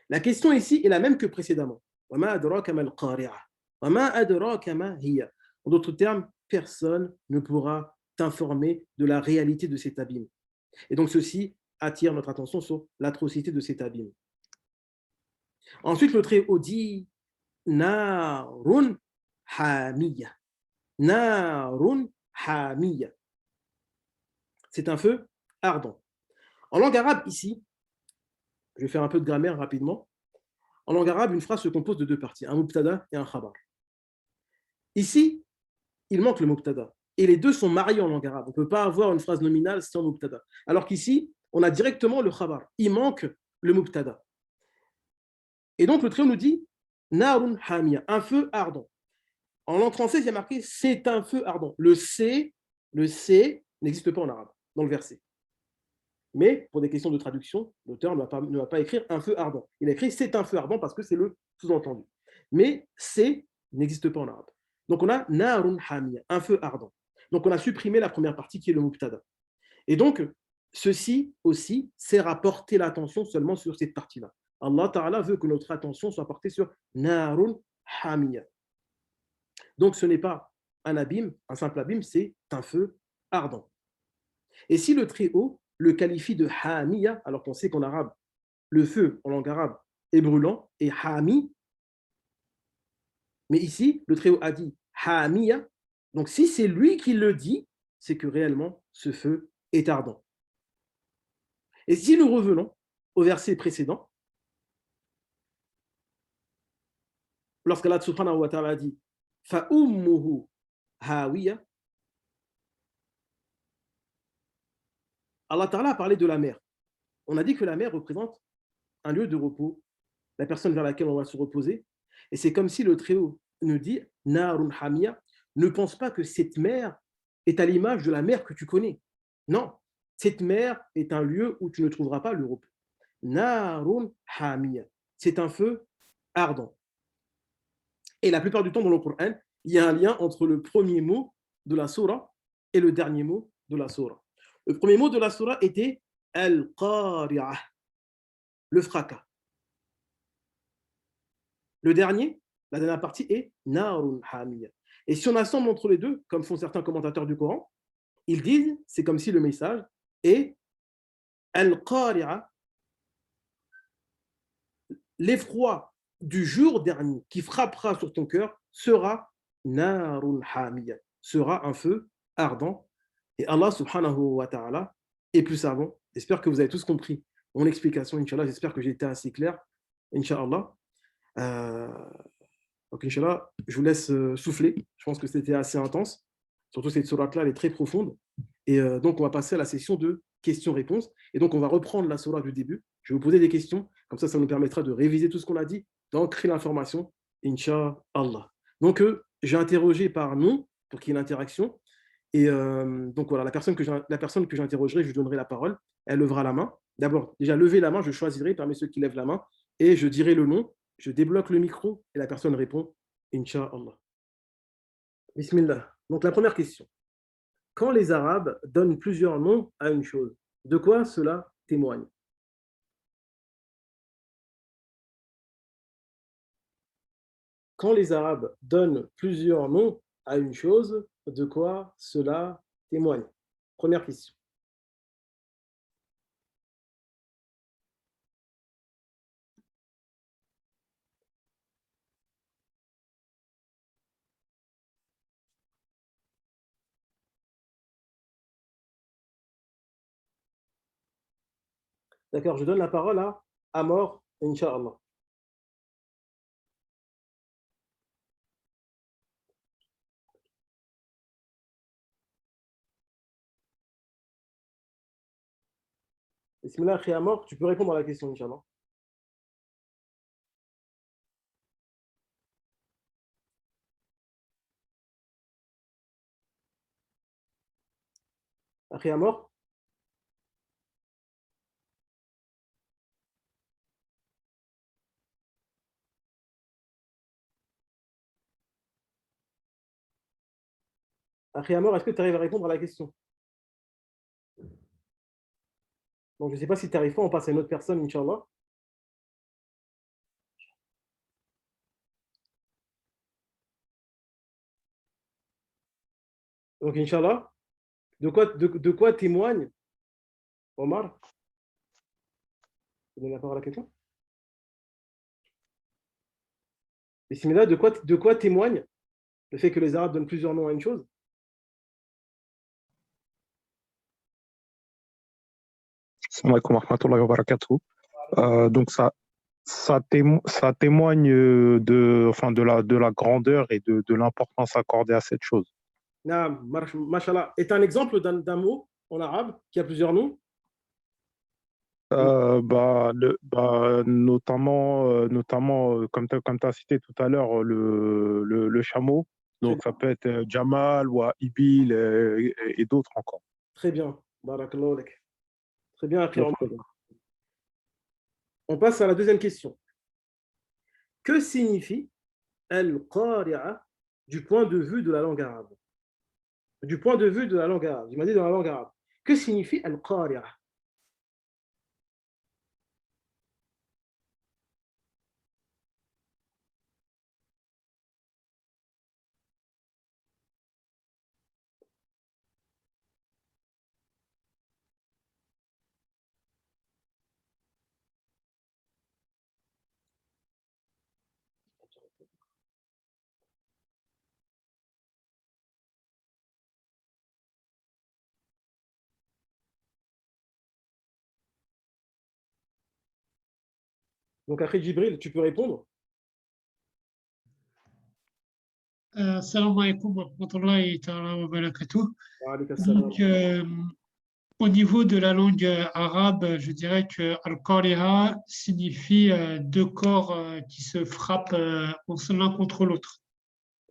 La question ici est la même que précédemment. Wama adraka ma al-qari'a. Wama adraka ma hiya. En d'autres termes, personne ne pourra t'informer de la réalité de cet abîme. Et donc ceci attire notre attention sur l'atrocité de cet abîme. Ensuite, le Très-Haut dit Narun hamiya. Narun hamiya. C'est un feu ardent. En langue arabe, ici, je vais faire un peu de grammaire rapidement. En langue arabe, une phrase se compose de deux parties, un mubtada et un khabar. Ici, il manque le mubtada et les deux sont mariés en langue arabe. On ne peut pas avoir une phrase nominale sans mubtada. Alors qu'ici, on a directement le khabar. Il manque le mubtada. Et donc, le trio nous dit narun hamia, un feu ardent. En langue française, il y a marqué c'est un feu ardent. Le C n'existe pas en arabe, dans le verset. Mais pour des questions de traduction, l'auteur ne va pas écrire un feu ardent. Il a écrit c'est un feu ardent parce que c'est le sous-entendu. Mais C n'existe pas en arabe. Donc on a narun hamia, un feu ardent. Donc on a supprimé la première partie qui est le mubtada. Et donc, ceci aussi sert à porter l'attention seulement sur cette partie-là. Allah Ta'ala veut que notre attention soit portée sur narun hamia. Donc ce n'est pas un abîme, un simple abîme, c'est un feu ardent. Et si le très haut le qualifie de hamiya, alors qu'on sait qu'en arabe, le feu en langue arabe est brûlant et hami, mais ici, le très haut a dit hamiya, donc si c'est lui qui le dit, c'est que réellement ce feu est ardent. Et si nous revenons au verset précédent, lorsqu'Allah subhanahu wa ta'ala dit fa ummuhu hawiya, Allah Ta'ala a parlé de la mer. On a dit que la mer représente un lieu de repos, la personne vers laquelle on va se reposer. Et c'est comme si le Très-Haut nous dit, Narun Hamia, ne pense pas que cette mer est à l'image de la mer que tu connais. Non, cette mer est un lieu où tu ne trouveras pas le repos. Narun Hamia, c'est un feu ardent. Et la plupart du temps dans le Coran, il y a un lien entre le premier mot de la surah et le dernier mot de la surah. Le premier mot de la surah était Al-Qari'ah, le fracas. Le dernier, la dernière partie est Narun Hamiyya. Et si on assemble entre les deux, comme font certains commentateurs du Coran, ils disent, c'est comme si le message est Al-Qari'ah, l'effroi du jour dernier qui frappera sur ton cœur sera Narun Hamiyya, sera un feu ardent. Et Allah subhanahu wa ta'ala est plus savant. J'espère que vous avez tous compris mon explication, Inch'Allah. J'espère que j'ai été assez clair, Inch'Allah. Donc, Inch'Allah, je vous laisse souffler. Je pense que c'était assez intense. Surtout cette sourate-là, elle est très profonde. Et donc, on va passer à la session de questions-réponses. Et donc, on va reprendre la sourate du début. Je vais vous poser des questions. Comme ça nous permettra de réviser tout ce qu'on a dit, d'ancrer l'information, Inch'Allah. Donc, j'ai interrogé par nom pour qu'il y ait une interaction. Et donc, voilà, la personne que j'interrogerai, je lui donnerai la parole. Elle lèvera la main. D'abord, déjà, lever la main, je choisirai parmi ceux qui lèvent la main. Et je dirai le nom. Je débloque le micro et la personne répond, Inch'Allah. Bismillah. Donc la première question. Quand les Arabes donnent plusieurs noms à une chose, de quoi cela témoigne? Quand les Arabes donnent plusieurs noms à une chose, de quoi cela témoigne? Première question. D'accord, je donne la parole à Amor, Inch'Allah. Bismillah, Akhi Amor, tu peux répondre à la question, Inch'Allah. Akhi Amor? Akhi Amor, est-ce que tu arrives à répondre à la question? Donc, je ne sais pas si tu arrives pas, on passe à une autre personne, Inch'Allah. Donc, Inch'Allah, de quoi témoigne Omar? Tu donnes la parole à quelqu'un? Bismillah, de quoi témoigne le fait que les Arabes donnent plusieurs noms à une chose? Assalamu alaikum wa rahmatullahi wa barakatuh. Donc ça témoigne de la grandeur et de l'importance accordée à cette chose. Naam, mashallah, est un exemple d'un mot en arabe qui a plusieurs noms. Notamment comme tu as cité tout à l'heure, le chameau. Très Donc, bien, ça peut être Jamal ou Ibil et d'autres encore. très bien. Barakallahu lak. Très bien, Akhi Omar. D'autres. On passe à la deuxième question. Que signifie al-qari'a du point de vue de la langue arabe? Du point de vue de la langue arabe. Je m'ai dit dans la langue arabe. Que signifie al-qari'a? Donc, Akhi Jibril, tu peux répondre? Salam alaikum wa rahmatullahi ta'ala wa barakatuh. Wa alayka salam. Donc, au niveau de la langue arabe, je dirais que Al-Qari'a signifie deux corps qui se frappent l'un contre l'autre.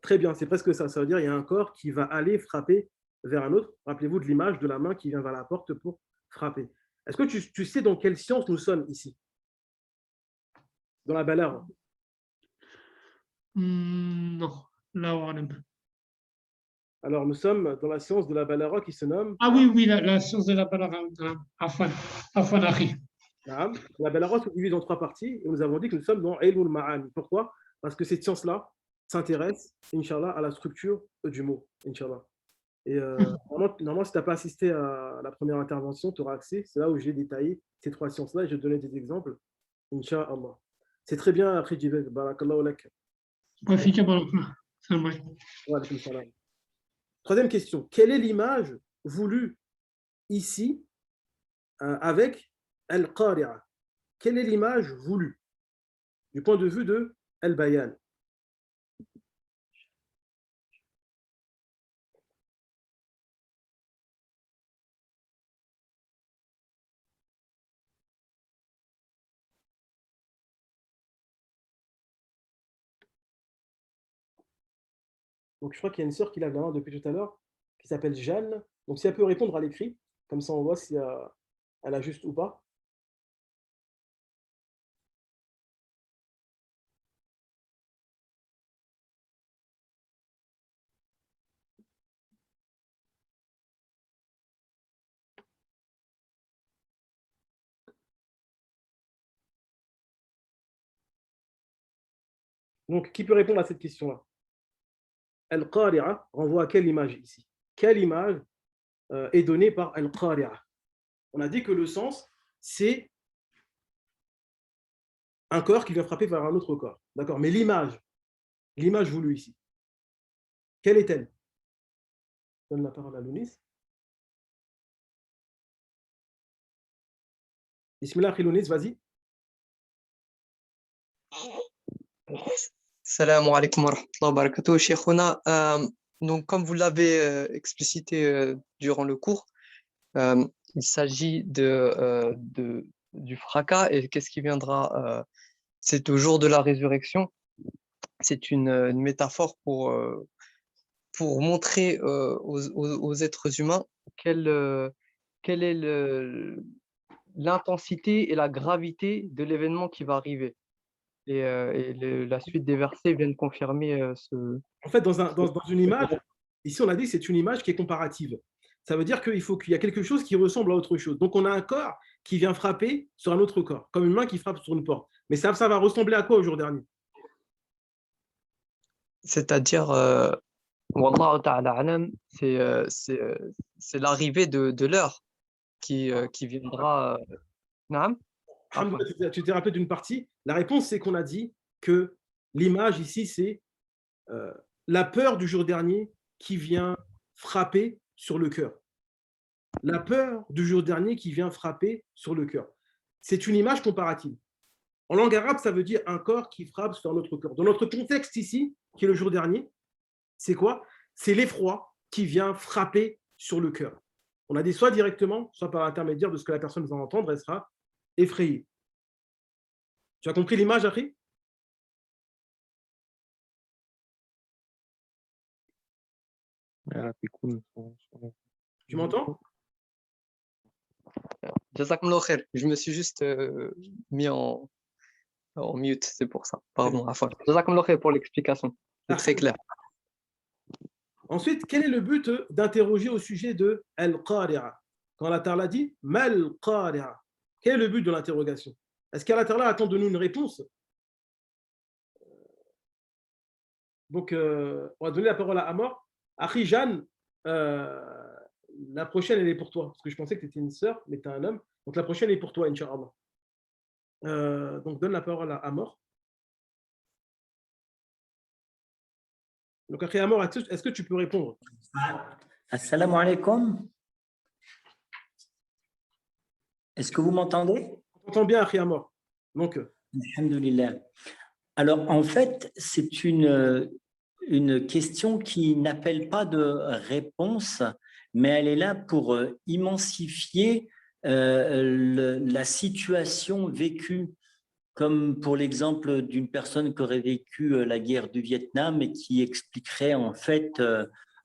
Très bien, c'est presque ça. Ça veut dire qu'il y a un corps qui va aller frapper vers un autre. Rappelez-vous de l'image de la main qui vient vers la porte pour frapper. Est-ce que tu sais dans quelle science nous sommes ici? Dans la balagha. Non, là, on a- Alors, nous sommes dans la science de la balagha qui se nomme Ah oui, oui, la science de la balagha. Afwan, afwan, akhi. Naam. La balagha se divise en trois parties et nous avons dit que nous sommes dans Ilmul Ma'ani. Pourquoi? Parce que cette science-là s'intéresse, Inch'Allah, à la structure du mot, Inch'Allah. Et normalement, si tu n'as pas assisté à la première intervention, tu auras accès. C'est là où j'ai détaillé ces trois sciences-là et je vais te donner des exemples, Inch'Allah. C'est très bien, après Jibril. Barakallahu lak. Wa fika barakah. Salam alaikum. Wa alaykum salam. Troisième question. Quelle est l'image voulue ici avec Al-Qari'a? Quelle est l'image voulue du point de vue de Al-Bayan? Donc, je crois qu'il y a une sœur qui lève la main depuis tout à l'heure, qui s'appelle Jeanne. Donc, si elle peut répondre à l'écrit, comme ça on voit si elle a juste ou pas. Donc, qui peut répondre à cette question-là? Al-Qari'a renvoie à quelle image ici? Quelle image est donnée par Al-Qari'a? On a dit que le sens, c'est un corps qui vient frapper vers un autre corps. D'accord? Mais l'image voulue ici, quelle est-elle? Je donne la parole à Lounis. Bismillah, Lounis, vas-y. Salam alaikum wa rahmatullahi wa barakatuh, Sheikhuna. Donc, comme vous l'avez explicité durant le cours, il s'agit du fracas et qu'est-ce qui viendra, c'est au jour de la résurrection. C'est une métaphore pour montrer aux êtres humains quelle est l'intensité et la gravité de l'événement qui va arriver. La suite des versets viennent confirmer En fait, dans une image, ici on a dit que c'est une image qui est comparative. Ça veut dire qu'il y a quelque chose qui ressemble à autre chose. Donc on a un corps qui vient frapper sur un autre corps, comme une main qui frappe sur une porte. Mais ça va ressembler à quoi au jour dernier? C'est-à-dire, Wallahu ta'ala alam, c'est l'arrivée de l'heure qui viendra. Naam. Alhamdoulilah, tu t'es rappelé d'une partie. La réponse, c'est qu'on a dit que l'image ici, c'est la peur du jour dernier qui vient frapper sur le cœur. La peur du jour dernier qui vient frapper sur le cœur. C'est une image comparative. En langue arabe, ça veut dire un corps qui frappe sur un autre corps. Dans notre contexte ici, qui est le jour dernier, c'est quoi? C'est l'effroi qui vient frapper sur le cœur. On a dit soit directement, soit par l'intermédiaire de ce que la personne va entendre, elle sera effrayée. Tu as compris l'image, Akhi? Tu m'entends? Jazakumullah khair. Je me suis juste mis en mute, c'est pour ça. Pardon, Afwan. Jazakumullah khair pour l'explication. C'est très clair. Ensuite, quel est le but d'interroger au sujet de Al-Qari'a? Quand Allah Ta'ala dit Mal Qari'a, quel est le but de l'interrogation? Est-ce qu'Allah Ta'ala attend de nous une réponse? Donc, on va donner la parole à Amor. Akhi Jeanne, la prochaine, elle est pour toi. Parce que je pensais que tu étais une sœur, mais tu es un homme. Donc, la prochaine est pour toi, Inch'Allah. Donc, donne la parole à Amor. Donc, Akhi Amor, est-ce que tu peux répondre? Assalamu alaikum. Est-ce que vous m'entendez? On t'entend bien, Akhi Amor. Donc, Alhamdulillah. Alors, en fait, c'est une question qui n'appelle pas de réponse, mais elle est là pour immensifier la situation vécue, comme pour l'exemple d'une personne qui aurait vécu la guerre du Vietnam et qui expliquerait en fait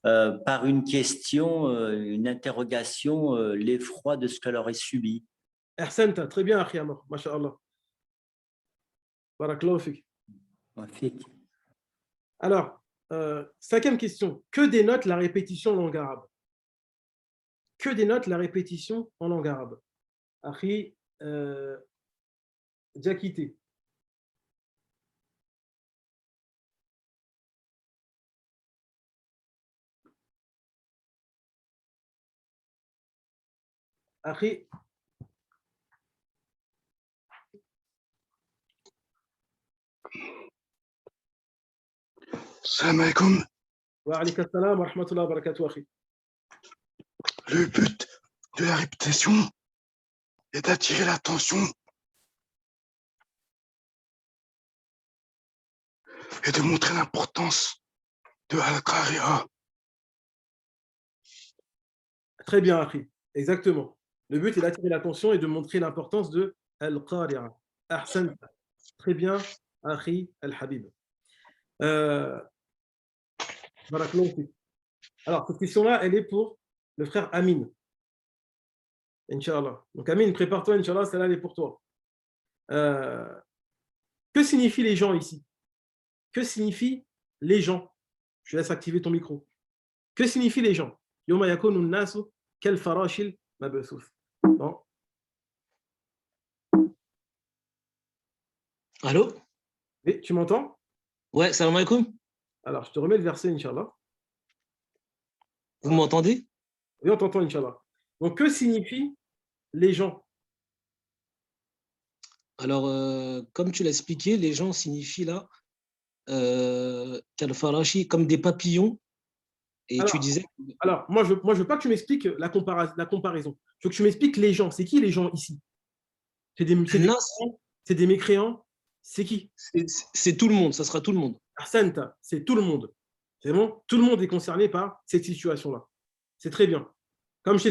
par une question, une interrogation, l'effroi de ce qu'elle aurait subi. Ahsanta, très bien, Akhi Amor, masha'Allah. Barakallahu fik. Alors, cinquième question. Que dénote la répétition en langue arabe? Que dénote la répétition en langue arabe? Akhi Diakité. Akhi. Salam alaikum. Wa alaykum salam wa rahmatullahi wa barakatuh, akhi. Le but de la répétition est d'attirer l'attention et de montrer l'importance de Al-Qari'a. Très bien, Akhi. Exactement. Le but est d'attirer l'attention et de montrer l'importance de Al-Qari'a. Ahsan. Très bien, Akhi Al-Habib. Alors, cette question-là, elle est pour le frère Amin. Inch'Allah. Donc, Amin, prépare-toi, Inch'Allah, celle-là, elle est pour toi. Que signifient les gens ici? Que signifient les gens? Je laisse activer ton micro. Que signifient les gens? Yoma yakunu nasu kal farashil mabthouth. Non? Allô? Oui, tu m'entends? Ouais, salam alaikum. Alors, je te remets le verset, Inch'Allah. Vous m'entendez? Oui, on t'entend, Inch'Allah. Donc, que signifient les gens? Alors, comme tu l'as expliqué, les gens signifient là, Kalfarashi, comme des papillons. Et Alors, tu disais. Alors, moi, je veux pas que tu m'expliques la comparaison. Je veux que tu m'expliques les gens. C'est qui les gens ici? C'est des mécréants? C'est qui? C'est tout le monde, ça sera tout le monde. Arsenta, c'est tout le monde. C'est bon? Tout le monde est concerné par cette situation-là. C'est très bien. Comme je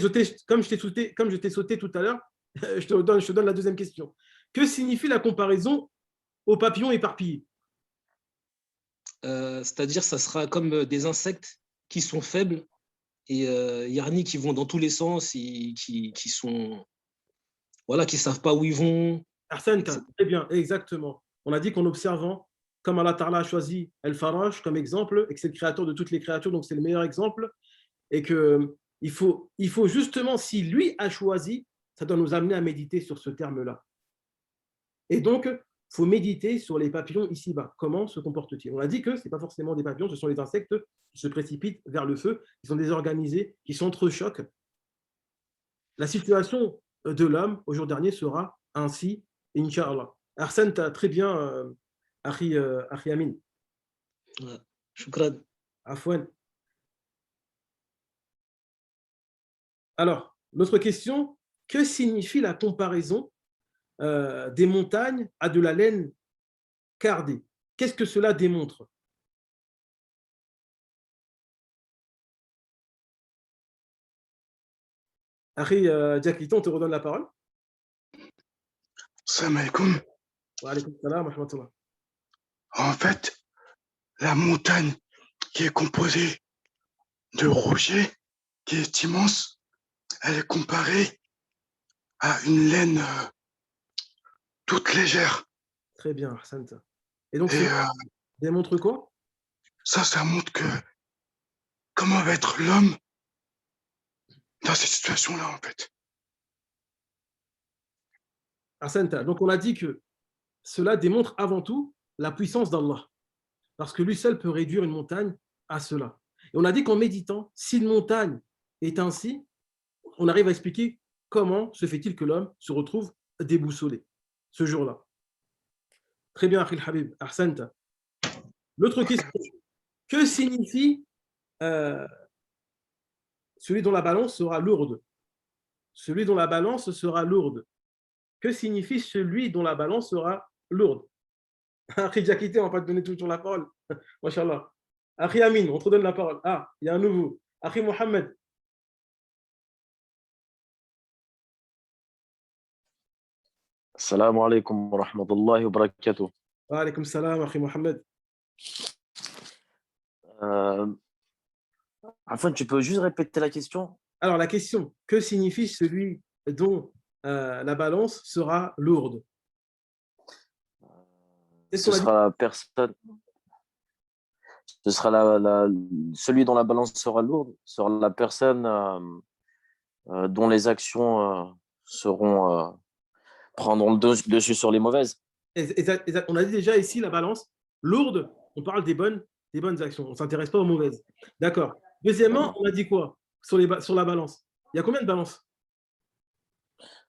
t'ai sauté tout à l'heure, je te donne la deuxième question. Que signifie la comparaison aux papillons éparpillés? C'est-à-dire, ça sera comme des insectes qui sont faibles et Yarni qui vont dans tous les sens et qui sont. Voilà, qui ne savent pas où ils vont. Arsenta, très bien, exactement. On a dit qu'en observant, comme Allah Ta'ala a choisi El Farash comme exemple, et que c'est le créateur de toutes les créatures, donc c'est le meilleur exemple, et qu'il faut justement, si lui a choisi, ça doit nous amener à méditer sur ce terme-là. Et donc, il faut méditer sur les papillons ici-bas. Comment se comportent-ils? On a dit que ce n'est pas forcément des papillons, ce sont les insectes qui se précipitent vers le feu, qui sont désorganisés, qui s'entrechoquent. La situation de l'homme au jour dernier sera ainsi, Inch'Allah. Arsène, tu as très bien, Akhi Amin. Shukran. Afouane. Alors, notre question, que signifie la comparaison des montagnes à de la laine cardée? Qu'est-ce que cela démontre? Akhi Diakité, on te redonne la parole. Salam alaikum. Wa alaykoum salam wa rahmatullah. En fait, la montagne qui est composée de rochers, qui est immense, elle est comparée à une laine toute légère. Très bien, Hassan. Et donc, Et cela démontre quoi? ça montre que comment va être l'homme dans cette situation-là, en fait. Hassan, donc on a dit que cela démontre avant tout la puissance d'Allah, parce que lui seul peut réduire une montagne à cela. Et on a dit qu'en méditant, si une montagne est ainsi, on arrive à expliquer comment se fait-il que l'homme se retrouve déboussolé ce jour-là. Très bien, Akhil Habib, Ahsanta. L'autre question, que signifie celui dont la balance sera lourde? Celui dont la balance sera lourde. Que signifie celui dont la balance sera lourde? Akhi Diakité, on ne va pas te donner toujours la parole. Mashallah. Akhi Amin, on te donne la parole. Ah, il y a un nouveau. Akhi Mohamed. Assalamu alaikum wa rahmatullahi wa barakatuh. Wa alaykoum salam, Akhi Mohamed. Afin, tu peux juste répéter la question? Alors, la question, que signifie celui dont la balance sera lourde? Ce sera la personne. Ce sera celui dont la balance sera lourde, sera la personne dont les actions prendront le dessus sur les mauvaises. Exact. On a dit déjà ici la balance lourde, on parle des bonnes actions, on ne s'intéresse pas aux mauvaises. D'accord. Deuxièmement, on a dit quoi sur la balance? Il y a combien de balances?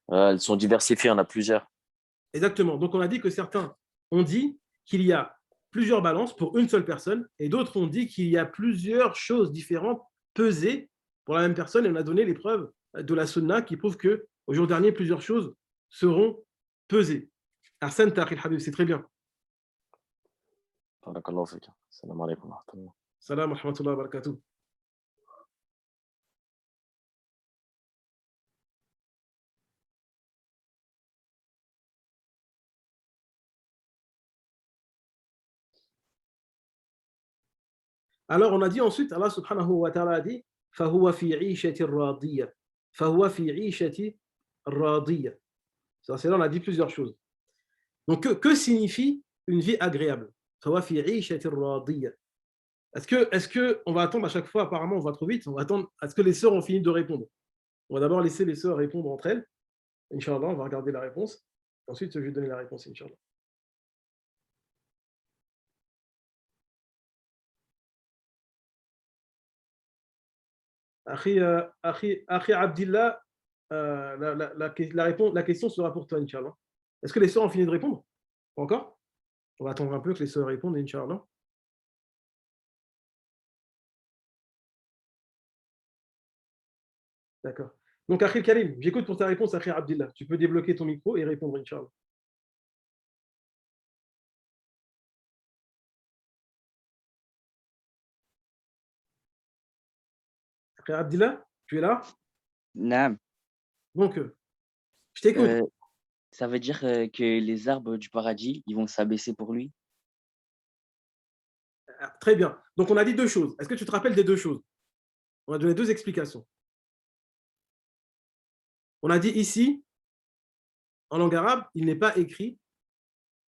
Elles sont diversifiées, il y en a plusieurs. Exactement. Donc on a dit que certains ont dit qu'il y a plusieurs balances pour une seule personne et d'autres ont dit qu'il y a plusieurs choses différentes pesées pour la même personne et on a donné les preuves de la sunna qui prouvent qu'au jour dernier, plusieurs choses seront pesées. Arsène Taqil Habib, c'est très bien. Barakallahu fik. Salam alaikum wa rahmatullah. Salam wa rahmatullah wa barakatuh. Alors on a dit ensuite, Allah subhanahu wa ta'ala a dit فَهُوَ فِي عِيشَةٍ رَاضِيَّةٍ فَهُوَ فِي عِيشَةٍ رَاضِيَّةٍ. C'est là on a dit plusieurs choses. Donc que signifie une vie agréable? فَهُوَ فِي عِيشَةٍ رَاضِيَّةٍ. Est-ce que on va attendre à chaque fois, apparemment on va trop vite, on va attendre à ce que les sœurs ont fini de répondre. On va d'abord laisser les sœurs répondre entre elles. Inch'Allah, on va regarder la réponse. Ensuite, je vais donner la réponse, Inch'Allah. Akhi Abdillah, la question sera pour toi, Inch'Allah. Est-ce que les sœurs ont fini de répondre? Pas encore? On va attendre un peu que les sœurs répondent, Inch'Allah. D'accord. Donc, Akhi Karim, j'écoute pour ta réponse, Akhi Abdillah. Tu peux débloquer ton micro et répondre, Inch'Allah. Akhi Abdillah, tu es là? Naam. Donc, je t'écoute. Ça veut dire que les arbres du paradis, ils vont s'abaisser pour lui. Très bien. Donc, on a dit deux choses. Est-ce que tu te rappelles des deux choses? On a donné deux explications. On a dit ici, en langue arabe, il n'est pas écrit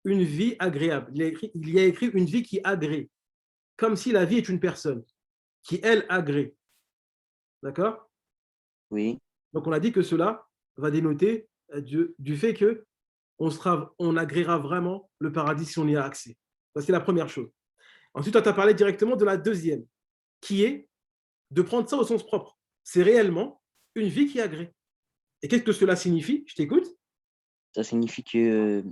une vie agréable. Il y a écrit une vie qui agrée, comme si la vie est une personne qui, elle, agrée. D'accord? Oui. Donc, on a dit que cela va dénoter du fait qu'on agréera vraiment le paradis si on y a accès. Ça, c'est la première chose. Ensuite, tu as parlé directement de la deuxième, qui est de prendre ça au sens propre. C'est réellement une vie qui agrée. Et qu'est-ce que cela signifie? Je t'écoute. Ça signifie que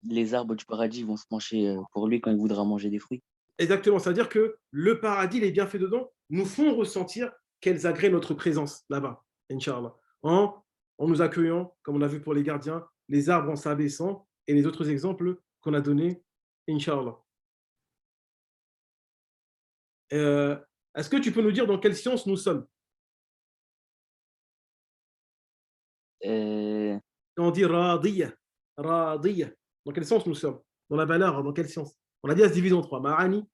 les arbres du paradis vont se pencher pour lui quand il voudra manger des fruits. Exactement, c'est-à-dire que le paradis, les bienfaits dedans, nous font ressentir qu'elles agréent notre présence là-bas, Inch'Allah. En nous accueillant, comme on a vu pour les gardiens, les arbres en s'abaissant et les autres exemples qu'on a donnés, Inch'Allah. Est-ce que tu peux nous dire dans quelle science nous sommes? Euh, Quand on dit radiya, radiya, dans quel sens nous sommes? Dans la valeur, dans quel sens? On a dit, elle se divise en trois. Ma'ani,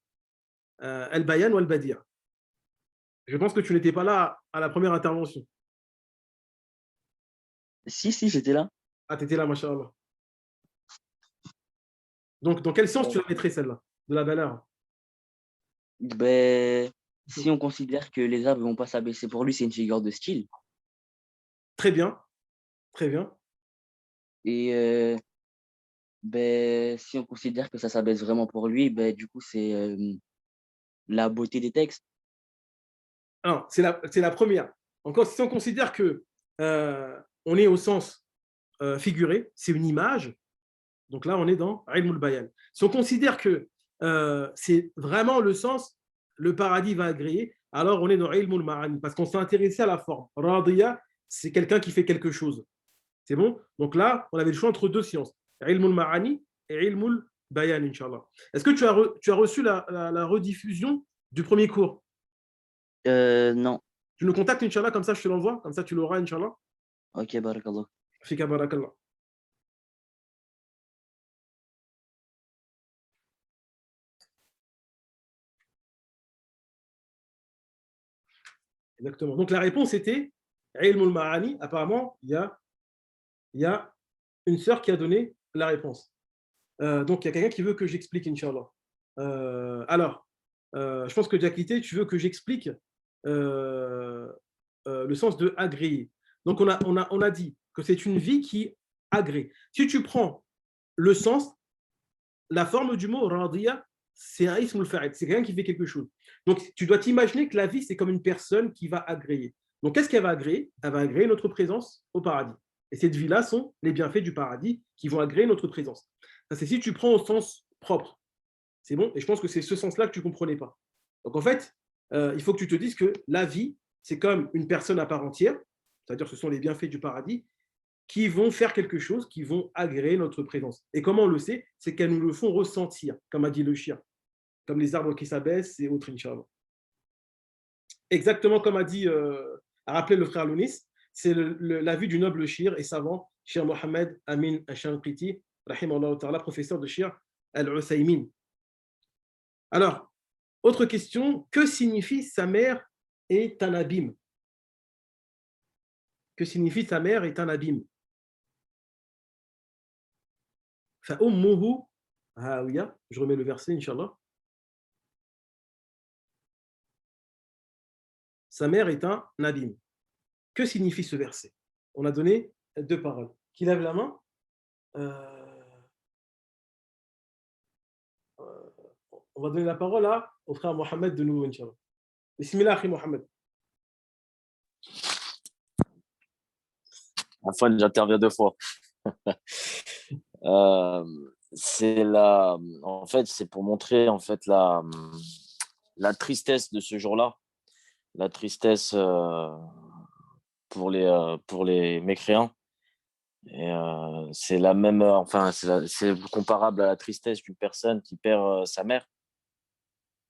al-bayan ou al-badi'a. Je pense que tu n'étais pas là à la première intervention. si, j'étais là. Ah, tu étais là, machallah. Donc, dans quel sens tu la mettrais, celle-là, de la valeur? Ben, si on considère que les arbres ne vont pas s'abaisser pour lui, c'est une figure de style. Très bien, très bien. Et ben, si on considère que ça s'abaisse vraiment pour lui, ben, du coup, c'est la beauté des textes. Alors, c'est la première. Encore, si on considère que on est au sens figuré, c'est une image, donc là, on est dans Ilmul Bayan. Si on considère que c'est vraiment le sens, le paradis va agréer, alors on est dans Ilmul Ma'ani, parce qu'on s'est intéressé à la forme. Radiya, c'est quelqu'un qui fait quelque chose. C'est bon? Donc là, on avait le choix entre deux sciences, Ilmul Ma'ani et Ilmul Bayan, Inch'Allah. Est-ce que tu as reçu la rediffusion du premier cours? Non. Tu nous contactes, Inch'Allah, comme ça je te l'envoie, comme ça tu l'auras, Inch'Allah. Ok, barakallah. Fika barakallah. Exactement. Donc la réponse était Ilmul Ma'ani. Apparemment, il y a une sœur qui a donné la réponse. Donc il y a quelqu'un qui veut que j'explique, Inch'Allah. Alors, je pense que Diakité, tu veux que j'explique le sens de agréer. Donc on a dit que c'est une vie qui agrée. Si tu prends le sens, la forme du mot radiya, c'est un ismul fa'il, c'est quelqu'un qui fait quelque chose. Donc tu dois t'imaginer que la vie, c'est comme une personne qui va agréer. Donc qu'est-ce qu'elle va agréer? Elle va agréer notre présence au paradis. Et cette vie-là sont les bienfaits du paradis qui vont agréer notre présence. Ça, c'est si tu prends au sens propre. C'est bon? Et je pense que c'est ce sens-là que tu ne comprenais pas. Donc en fait, il faut que tu te dises que la vie, c'est comme une personne à part entière, c'est-à-dire que ce sont les bienfaits du paradis, qui vont faire quelque chose, qui vont agréer notre présence. Et comment on le sait? C'est qu'elles nous le font ressentir, comme a dit le chien, comme les arbres qui s'abaissent et autres, Inch'Allah. Exactement comme a rappelé le frère Lounis, c'est la vue du noble shir et savant, Shir Mohamed Amin Ashanqiti, rahimahullah ta'ala, professeur de Shir al-Uthaymin. Alors, autre question, que signifie sa mère est un abîme? Que signifie sa mère est un abîme? فأمه هاوية. Je remets le verset, Inch'Allah. Sa mère est un abîme. Que signifie ce verset? On a donné deux paroles. Qui lève la main? On va donner la parole au frère Mohamed de nouveau, Inch'Allah. Bismillah, akhi Mohamed. Enfin, j'interviens deux fois. En fait, c'est pour montrer en fait la tristesse de ce jour-là, la tristesse pour les mécréants. Et c'est la même, enfin, c'est comparable à la tristesse d'une personne qui perd sa mère.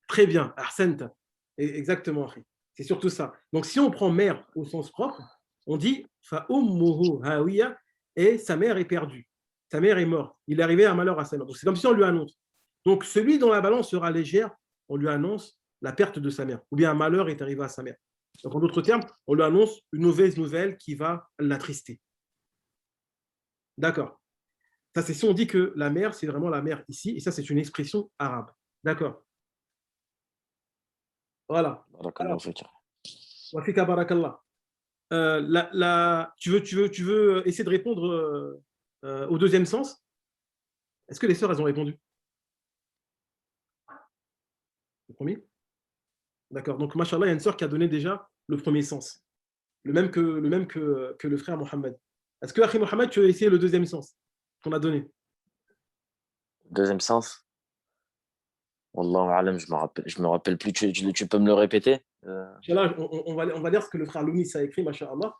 Très bien, Ahsanta. Exactement, akhi. C'est surtout ça. Donc, si on prend mère au sens propre, on dit fa ummuhu hawiya, et sa mère est perdue. Sa mère est morte. Il est arrivé un malheur à sa mère. Donc, c'est comme si on lui annonce. Donc, celui dont la balance sera légère, on lui annonce la perte de sa mère. Ou bien un malheur est arrivé à sa mère. Donc, en d'autres termes, on lui annonce une mauvaise nouvelle qui va l'attrister. D'accord. Ça, c'est si on dit que la mère, c'est vraiment la mère ici. Et ça, c'est une expression arabe. D'accord. Voilà. Alors, wafika barakallah. Tu veux essayer de répondre au deuxième sens? Est-ce que les sœurs, elles ont répondu? Le premier? D'accord. Donc, machallah, il y a une sœur qui a donné déjà le premier sens. Le même que le frère Mohamed. Est-ce que, Akhi Mohamed, tu veux essayer le deuxième sens qu'on a donné? Deuxième sens? Wallahu alam, je me rappelle plus. Tu peux me le répéter? Là, on va lire ce que le frère Lounis a écrit, masha'Allah.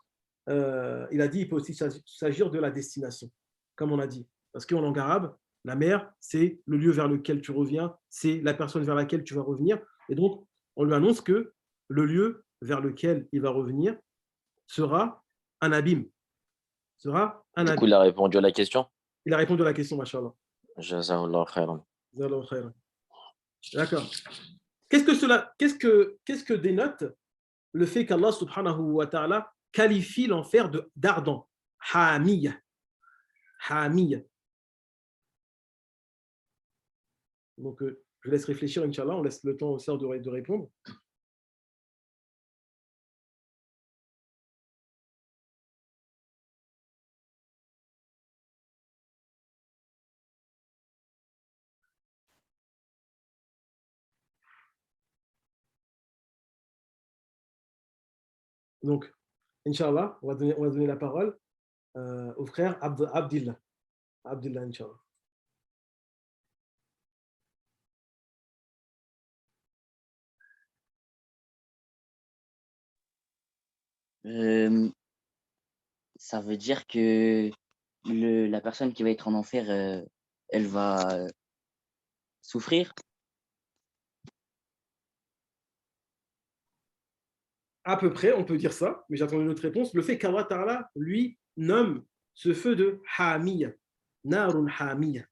Il a dit qu'il peut aussi s'agir de la destination, comme on a dit. Parce qu'en langue arabe, la mer, c'est le lieu vers lequel tu reviens, c'est la personne vers laquelle tu vas revenir. Et donc, on lui annonce que le lieu vers lequel il va revenir sera un abîme. sera un Du Nabi. coup, il a répondu à la question. Il a répondu à la question, mashallah. Jazakallah khairan. Jazakallahu khairan. D'accord. Qu'est-ce que dénote le fait qu'Allah subhanahu wa ta'ala qualifie l'enfer d'ardent? Hamiyya. Hamiyya. Donc, je laisse réfléchir, Inch'Allah. On laisse le temps aux sœurs de répondre. Donc, Inch'Allah, on va donner la parole au frère Abdillah. Abdillah, Inch'Allah. Ça veut dire que la personne qui va être en enfer, elle va souffrir. À peu près, on peut dire ça, mais j'attends une autre réponse. Le fait qu'Allah Ta'ala, lui, nomme ce feu de Hamiyya, Narun Hamiyya.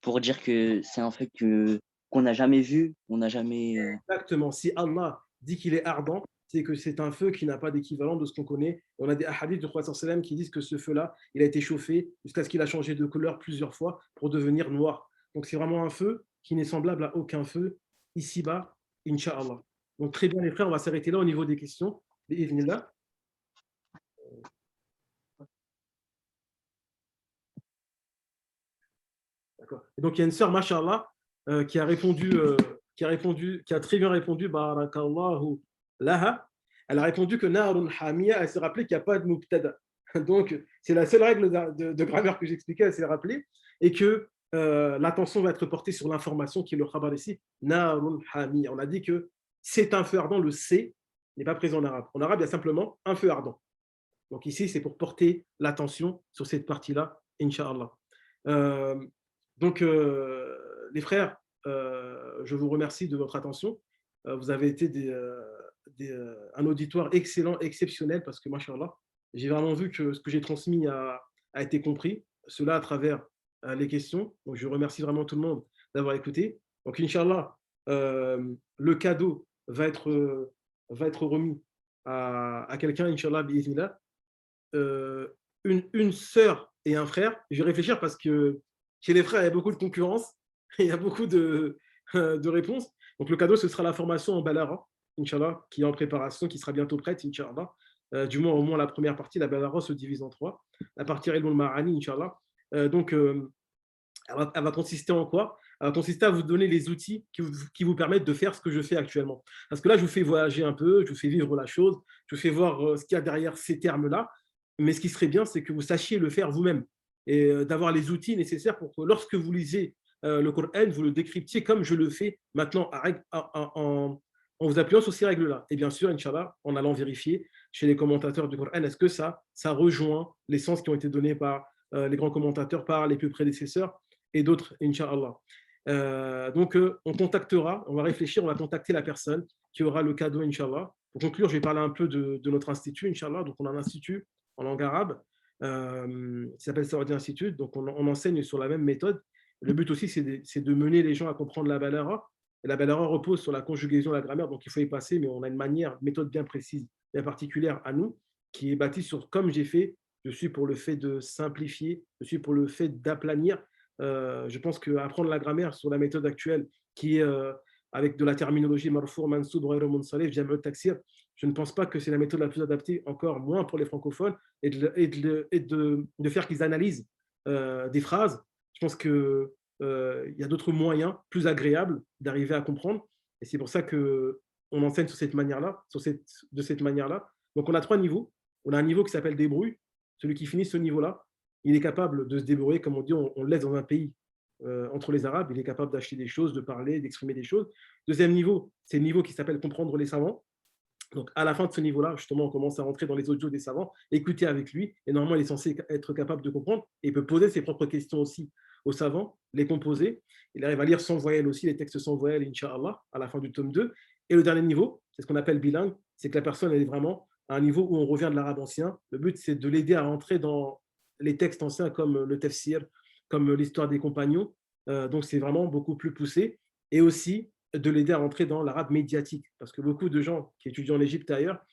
Pour dire que c'est un feu qu'on n'a jamais vu, on n'a jamais. Exactement. Si Allah dit qu'il est ardent, c'est que c'est un feu qui n'a pas d'équivalent de ce qu'on connaît. On a des hadiths du prophète sallam qui disent que ce feu-là, il a été chauffé jusqu'à ce qu'il a changé de couleur plusieurs fois pour devenir noir. Donc c'est vraiment un feu qui n'est semblable à aucun feu ici-bas, Inch'Allah. Donc très bien les frères, on va s'arrêter là au niveau des questions. Bi'idhnillah. D'accord. Et donc il y a une sœur, Masha'Allah, qui a très bien répondu, Barakallahu laha. Elle a répondu que Narun Hamiyya, elle s'est rappelé qu'il n'y a pas de mubtada. Donc c'est la seule règle de grammaire que j'expliquais, elle s'est rappelée, et que l'attention va être portée sur l'information qui est le khabar ici, Narun Hamiyya. On a dit que c'est un feu ardent, le C n'est pas présent en arabe. En arabe, il y a simplement un feu ardent. Donc ici, c'est pour porter l'attention sur cette partie-là, Inch'Allah. Donc, les frères, je vous remercie de votre attention. Vous avez été un auditoire excellent, exceptionnel, parce que, machallah, j'ai vraiment vu que ce que j'ai transmis a été compris, cela à travers les questions. Donc, je remercie vraiment tout le monde d'avoir écouté. Donc, Inch'Allah, le cadeau va être remis à quelqu'un, Inch'Allah, bi'idhnillah. Une sœur et un frère. Je vais réfléchir parce que chez les frères, il y a beaucoup de concurrence, il y a beaucoup de réponses. Donc, le cadeau, ce sera la formation en Balara, Inch'Allah, qui est en préparation, qui sera bientôt prête, Inch'Allah. Du moins, au moins la première partie, la Balara se divise en 3. La partie Ilmul Ma'ani, Inch'Allah. Donc, elle va consister en quoi? Elle va consister à vous donner les outils qui vous permettent de faire ce que je fais actuellement. Parce que là, je vous fais voyager un peu, je vous fais vivre la chose, je vous fais voir ce qu'il y a derrière ces termes-là. Mais ce qui serait bien, c'est que vous sachiez le faire vous-même et d'avoir les outils nécessaires pour que lorsque vous lisez le Coran, vous le décryptiez comme je le fais maintenant en vous appuyant sur ces règles-là. Et bien sûr, Inch'Allah, en allant vérifier chez les commentateurs du Coran, est-ce que ça rejoint les sens qui ont été donnés par les grands commentateurs, par les plus prédécesseurs et d'autres, Inch'Allah. Donc, on va réfléchir, on va contacter la personne qui aura le cadeau, Inch'Allah. Pour conclure, je vais parler un peu de notre institut, Inch'Allah. Donc, on a un institut en langue arabe qui s'appelle Sawardi Institute. Donc, on enseigne sur la même méthode. Le but aussi, c'est de mener les gens à comprendre la balara. Et la balara repose sur la conjugaison, la grammaire, donc il faut y passer, mais on a une méthode bien précise, bien particulière à nous, qui est bâtie sur comme j'ai fait. Je suis pour le fait de simplifier, je suis pour le fait d'aplanir. Je pense qu'apprendre la grammaire sur la méthode actuelle, qui est avec de la terminologie marfour, mansoub, ghayr munsarif, jam'u taksir, je ne pense pas que c'est la méthode la plus adaptée, encore moins pour les francophones, et de faire qu'ils analysent des phrases. Je pense qu'il y a d'autres moyens plus agréables d'arriver à comprendre. Et c'est pour ça qu'on enseigne sur cette manière-là, de cette manière-là. Donc, on a 3 niveaux. On a un niveau qui s'appelle débrouille. Celui qui finit ce niveau-là, il est capable de se débrouiller, comme on dit, on le laisse dans un pays entre les Arabes. Il est capable d'acheter des choses, de parler, d'exprimer des choses. Deuxième niveau, c'est le niveau qui s'appelle comprendre les savants. Donc, à la fin de ce niveau-là, justement, on commence à rentrer dans les audios des savants, écouter avec lui. Et normalement, il est censé être capable de comprendre et il peut poser ses propres questions aussi aux savants, les composer. Il arrive à lire sans voyelle aussi, les textes sans voyelle, Inch'Allah, à la fin du tome 2. Et le dernier niveau, c'est ce qu'on appelle bilingue, c'est que la personne elle est vraiment à un niveau où on revient de l'arabe ancien. Le but, c'est de l'aider à rentrer dans les textes anciens comme le tafsir, comme l'histoire des compagnons. Donc, c'est vraiment beaucoup plus poussé. Et aussi de l'aider à rentrer dans l'arabe médiatique. Parce que beaucoup de gens qui étudient en Égypte et ailleurs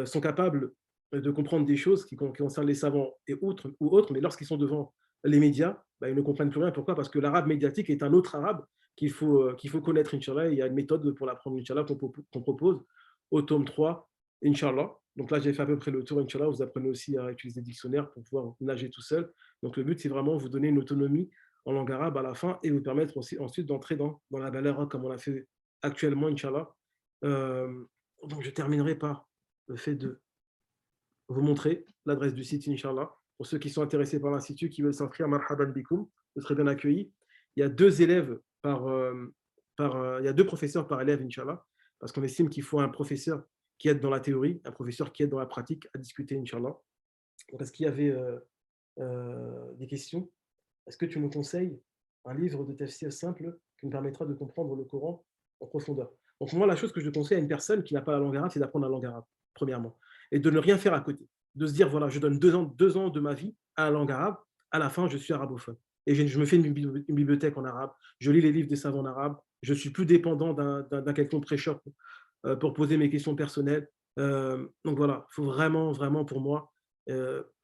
sont capables de comprendre des choses qui concernent les savants et autres, mais lorsqu'ils sont devant les médias, ils ne comprennent plus rien. Pourquoi? Parce que l'arabe médiatique est un autre arabe qu'il faut connaître, Inch'Allah. Il y a une méthode pour l'apprendre, Inch'Allah, qu'on propose au tome 3, Inch'Allah. Donc là, j'ai fait à peu près le tour, Inch'Allah. Vous apprenez aussi à utiliser le dictionnaire pour pouvoir nager tout seul. Donc le but, c'est vraiment vous donner une autonomie en langue arabe à la fin et vous permettre aussi ensuite d'entrer dans la balagha comme on l'a fait actuellement, Inch'Allah. Donc je terminerai par le fait de vous montrer l'adresse du site, Inch'Allah. Pour ceux qui sont intéressés par l'Institut, qui veulent s'inscrire, marhaban bikoum, vous serez bien accueillis. Il y a 2 élèves il y a 2 professeurs par élève, Inch'Allah, parce qu'on estime qu'il faut un professeur qui aide dans la théorie, un professeur qui aide dans la pratique à discuter, Inch'Allah. Donc, est-ce qu'il y avait des questions? Est-ce que tu me conseilles un livre de tafsir simple qui me permettra de comprendre le Coran en profondeur? Donc, moi, la chose que je conseille à une personne qui n'a pas la langue arabe, c'est d'apprendre la langue arabe, premièrement, et de ne rien faire à côté. De se dire, voilà, je donne 2 ans de ma vie à la langue arabe, à la fin, je suis arabophone. Et je me fais une bibliothèque en arabe, je lis les livres des savants en arabe, je ne suis plus dépendant d'un quelconque prêcheur pour poser mes questions personnelles. Donc voilà, il faut vraiment, vraiment pour moi,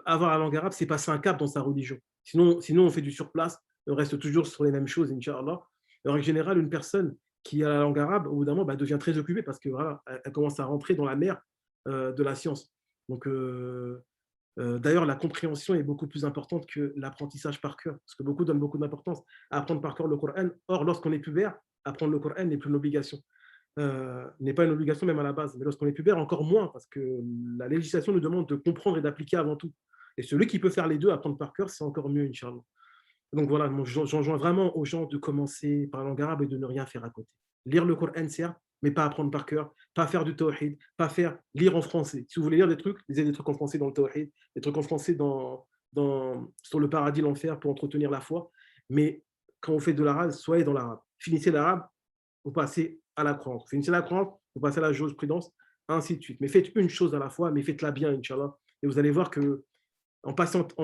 avoir la langue arabe, c'est passer un cap dans sa religion. Sinon, on fait du surplace, on reste toujours sur les mêmes choses, Inch'Allah. En général, une personne qui a la langue arabe, au bout d'un moment, devient très occupée parce que voilà, elle commence à rentrer dans la mer de la science. Donc, d'ailleurs, la compréhension est beaucoup plus importante que l'apprentissage par cœur, parce que beaucoup donnent beaucoup d'importance à apprendre par cœur le Coran. Or, lorsqu'on est pubère, apprendre le Coran n'est plus une obligation. N'est pas une obligation même à la base, mais lorsqu'on est pubère, encore moins, parce que la législation nous demande de comprendre et d'appliquer avant tout. Et celui qui peut faire les deux, apprendre par cœur, c'est encore mieux, Inch'Allah. Donc voilà, j'enjoins vraiment aux gens de commencer par la langue arabe et de ne rien faire à côté. Lire le Coran, certes, mais pas apprendre par cœur, pas faire du tawhid, lire en français. Si vous voulez lire des trucs, lisez des trucs en français dans le tawhid, des trucs en français sur le paradis, l'enfer, pour entretenir la foi. Mais quand vous faites de l'arabe, soyez dans l'arabe. Finissez l'arabe, vous passez à la croyance. Finissez la croyance, vous passez à la jurisprudence, ainsi de suite. Mais faites une chose à la fois, mais faites-la bien, Inch'Allah. Et vous allez voir que en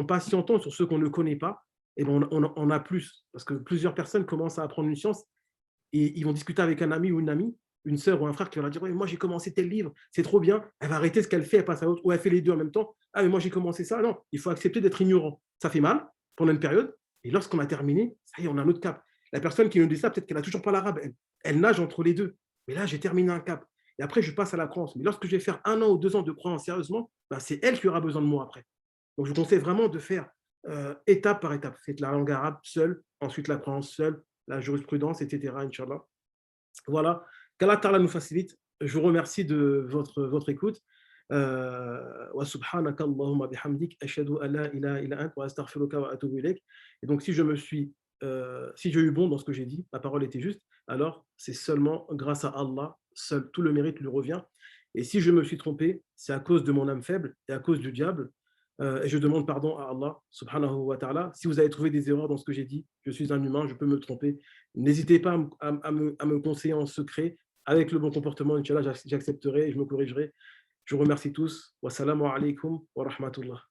patientant sur ceux qu'on ne connaît pas, et on a plus. Parce que plusieurs personnes commencent à apprendre une science et ils vont discuter avec un ami ou une amie, une sœur ou un frère qui va leur dire ouais, moi j'ai commencé tel livre, c'est trop bien. Elle va arrêter ce qu'elle fait, elle passe à l'autre, ou elle fait les deux en même temps. Ah, mais moi j'ai commencé ça. Non, il faut accepter d'être ignorant. Ça fait mal pendant une période. Et lorsqu'on a terminé, ça y est, on a un autre cap. La personne qui nous dit ça, peut-être qu'elle n'a toujours pas l'arabe. Elle nage entre les deux. Mais là, j'ai terminé un cap. Et après, je passe à la croyance. Mais lorsque je vais faire 1 an ou 2 ans de croyance sérieusement, c'est elle qui aura besoin de moi après. Donc, je vous conseille vraiment de faire étape par étape. Faites la langue arabe seule, ensuite la croyance seule, la jurisprudence, etc. Inch'Allah. Voilà. Qu'Allah Ta'ala nous facilite. Je vous remercie de votre écoute. Wa subhanaka Allahumma bihamdik ashhadu an la ilaha illa anta wa astaghfiruka wa atubu ilayk. Et donc, si j'ai eu bon dans ce que j'ai dit, ma parole était juste, alors c'est seulement grâce à Allah, seul, tout le mérite lui revient. Et si je me suis trompé, c'est à cause de mon âme faible et à cause du diable. Et je demande pardon à Allah, subhanahu wa ta'ala. Si vous avez trouvé des erreurs dans ce que j'ai dit, je suis un humain, je peux me tromper. N'hésitez pas à me conseiller en secret. Avec le bon comportement, Inch'Allah, j'accepterai et je me corrigerai. Je vous remercie tous. Wassalamu alaikum wa rahmatullah.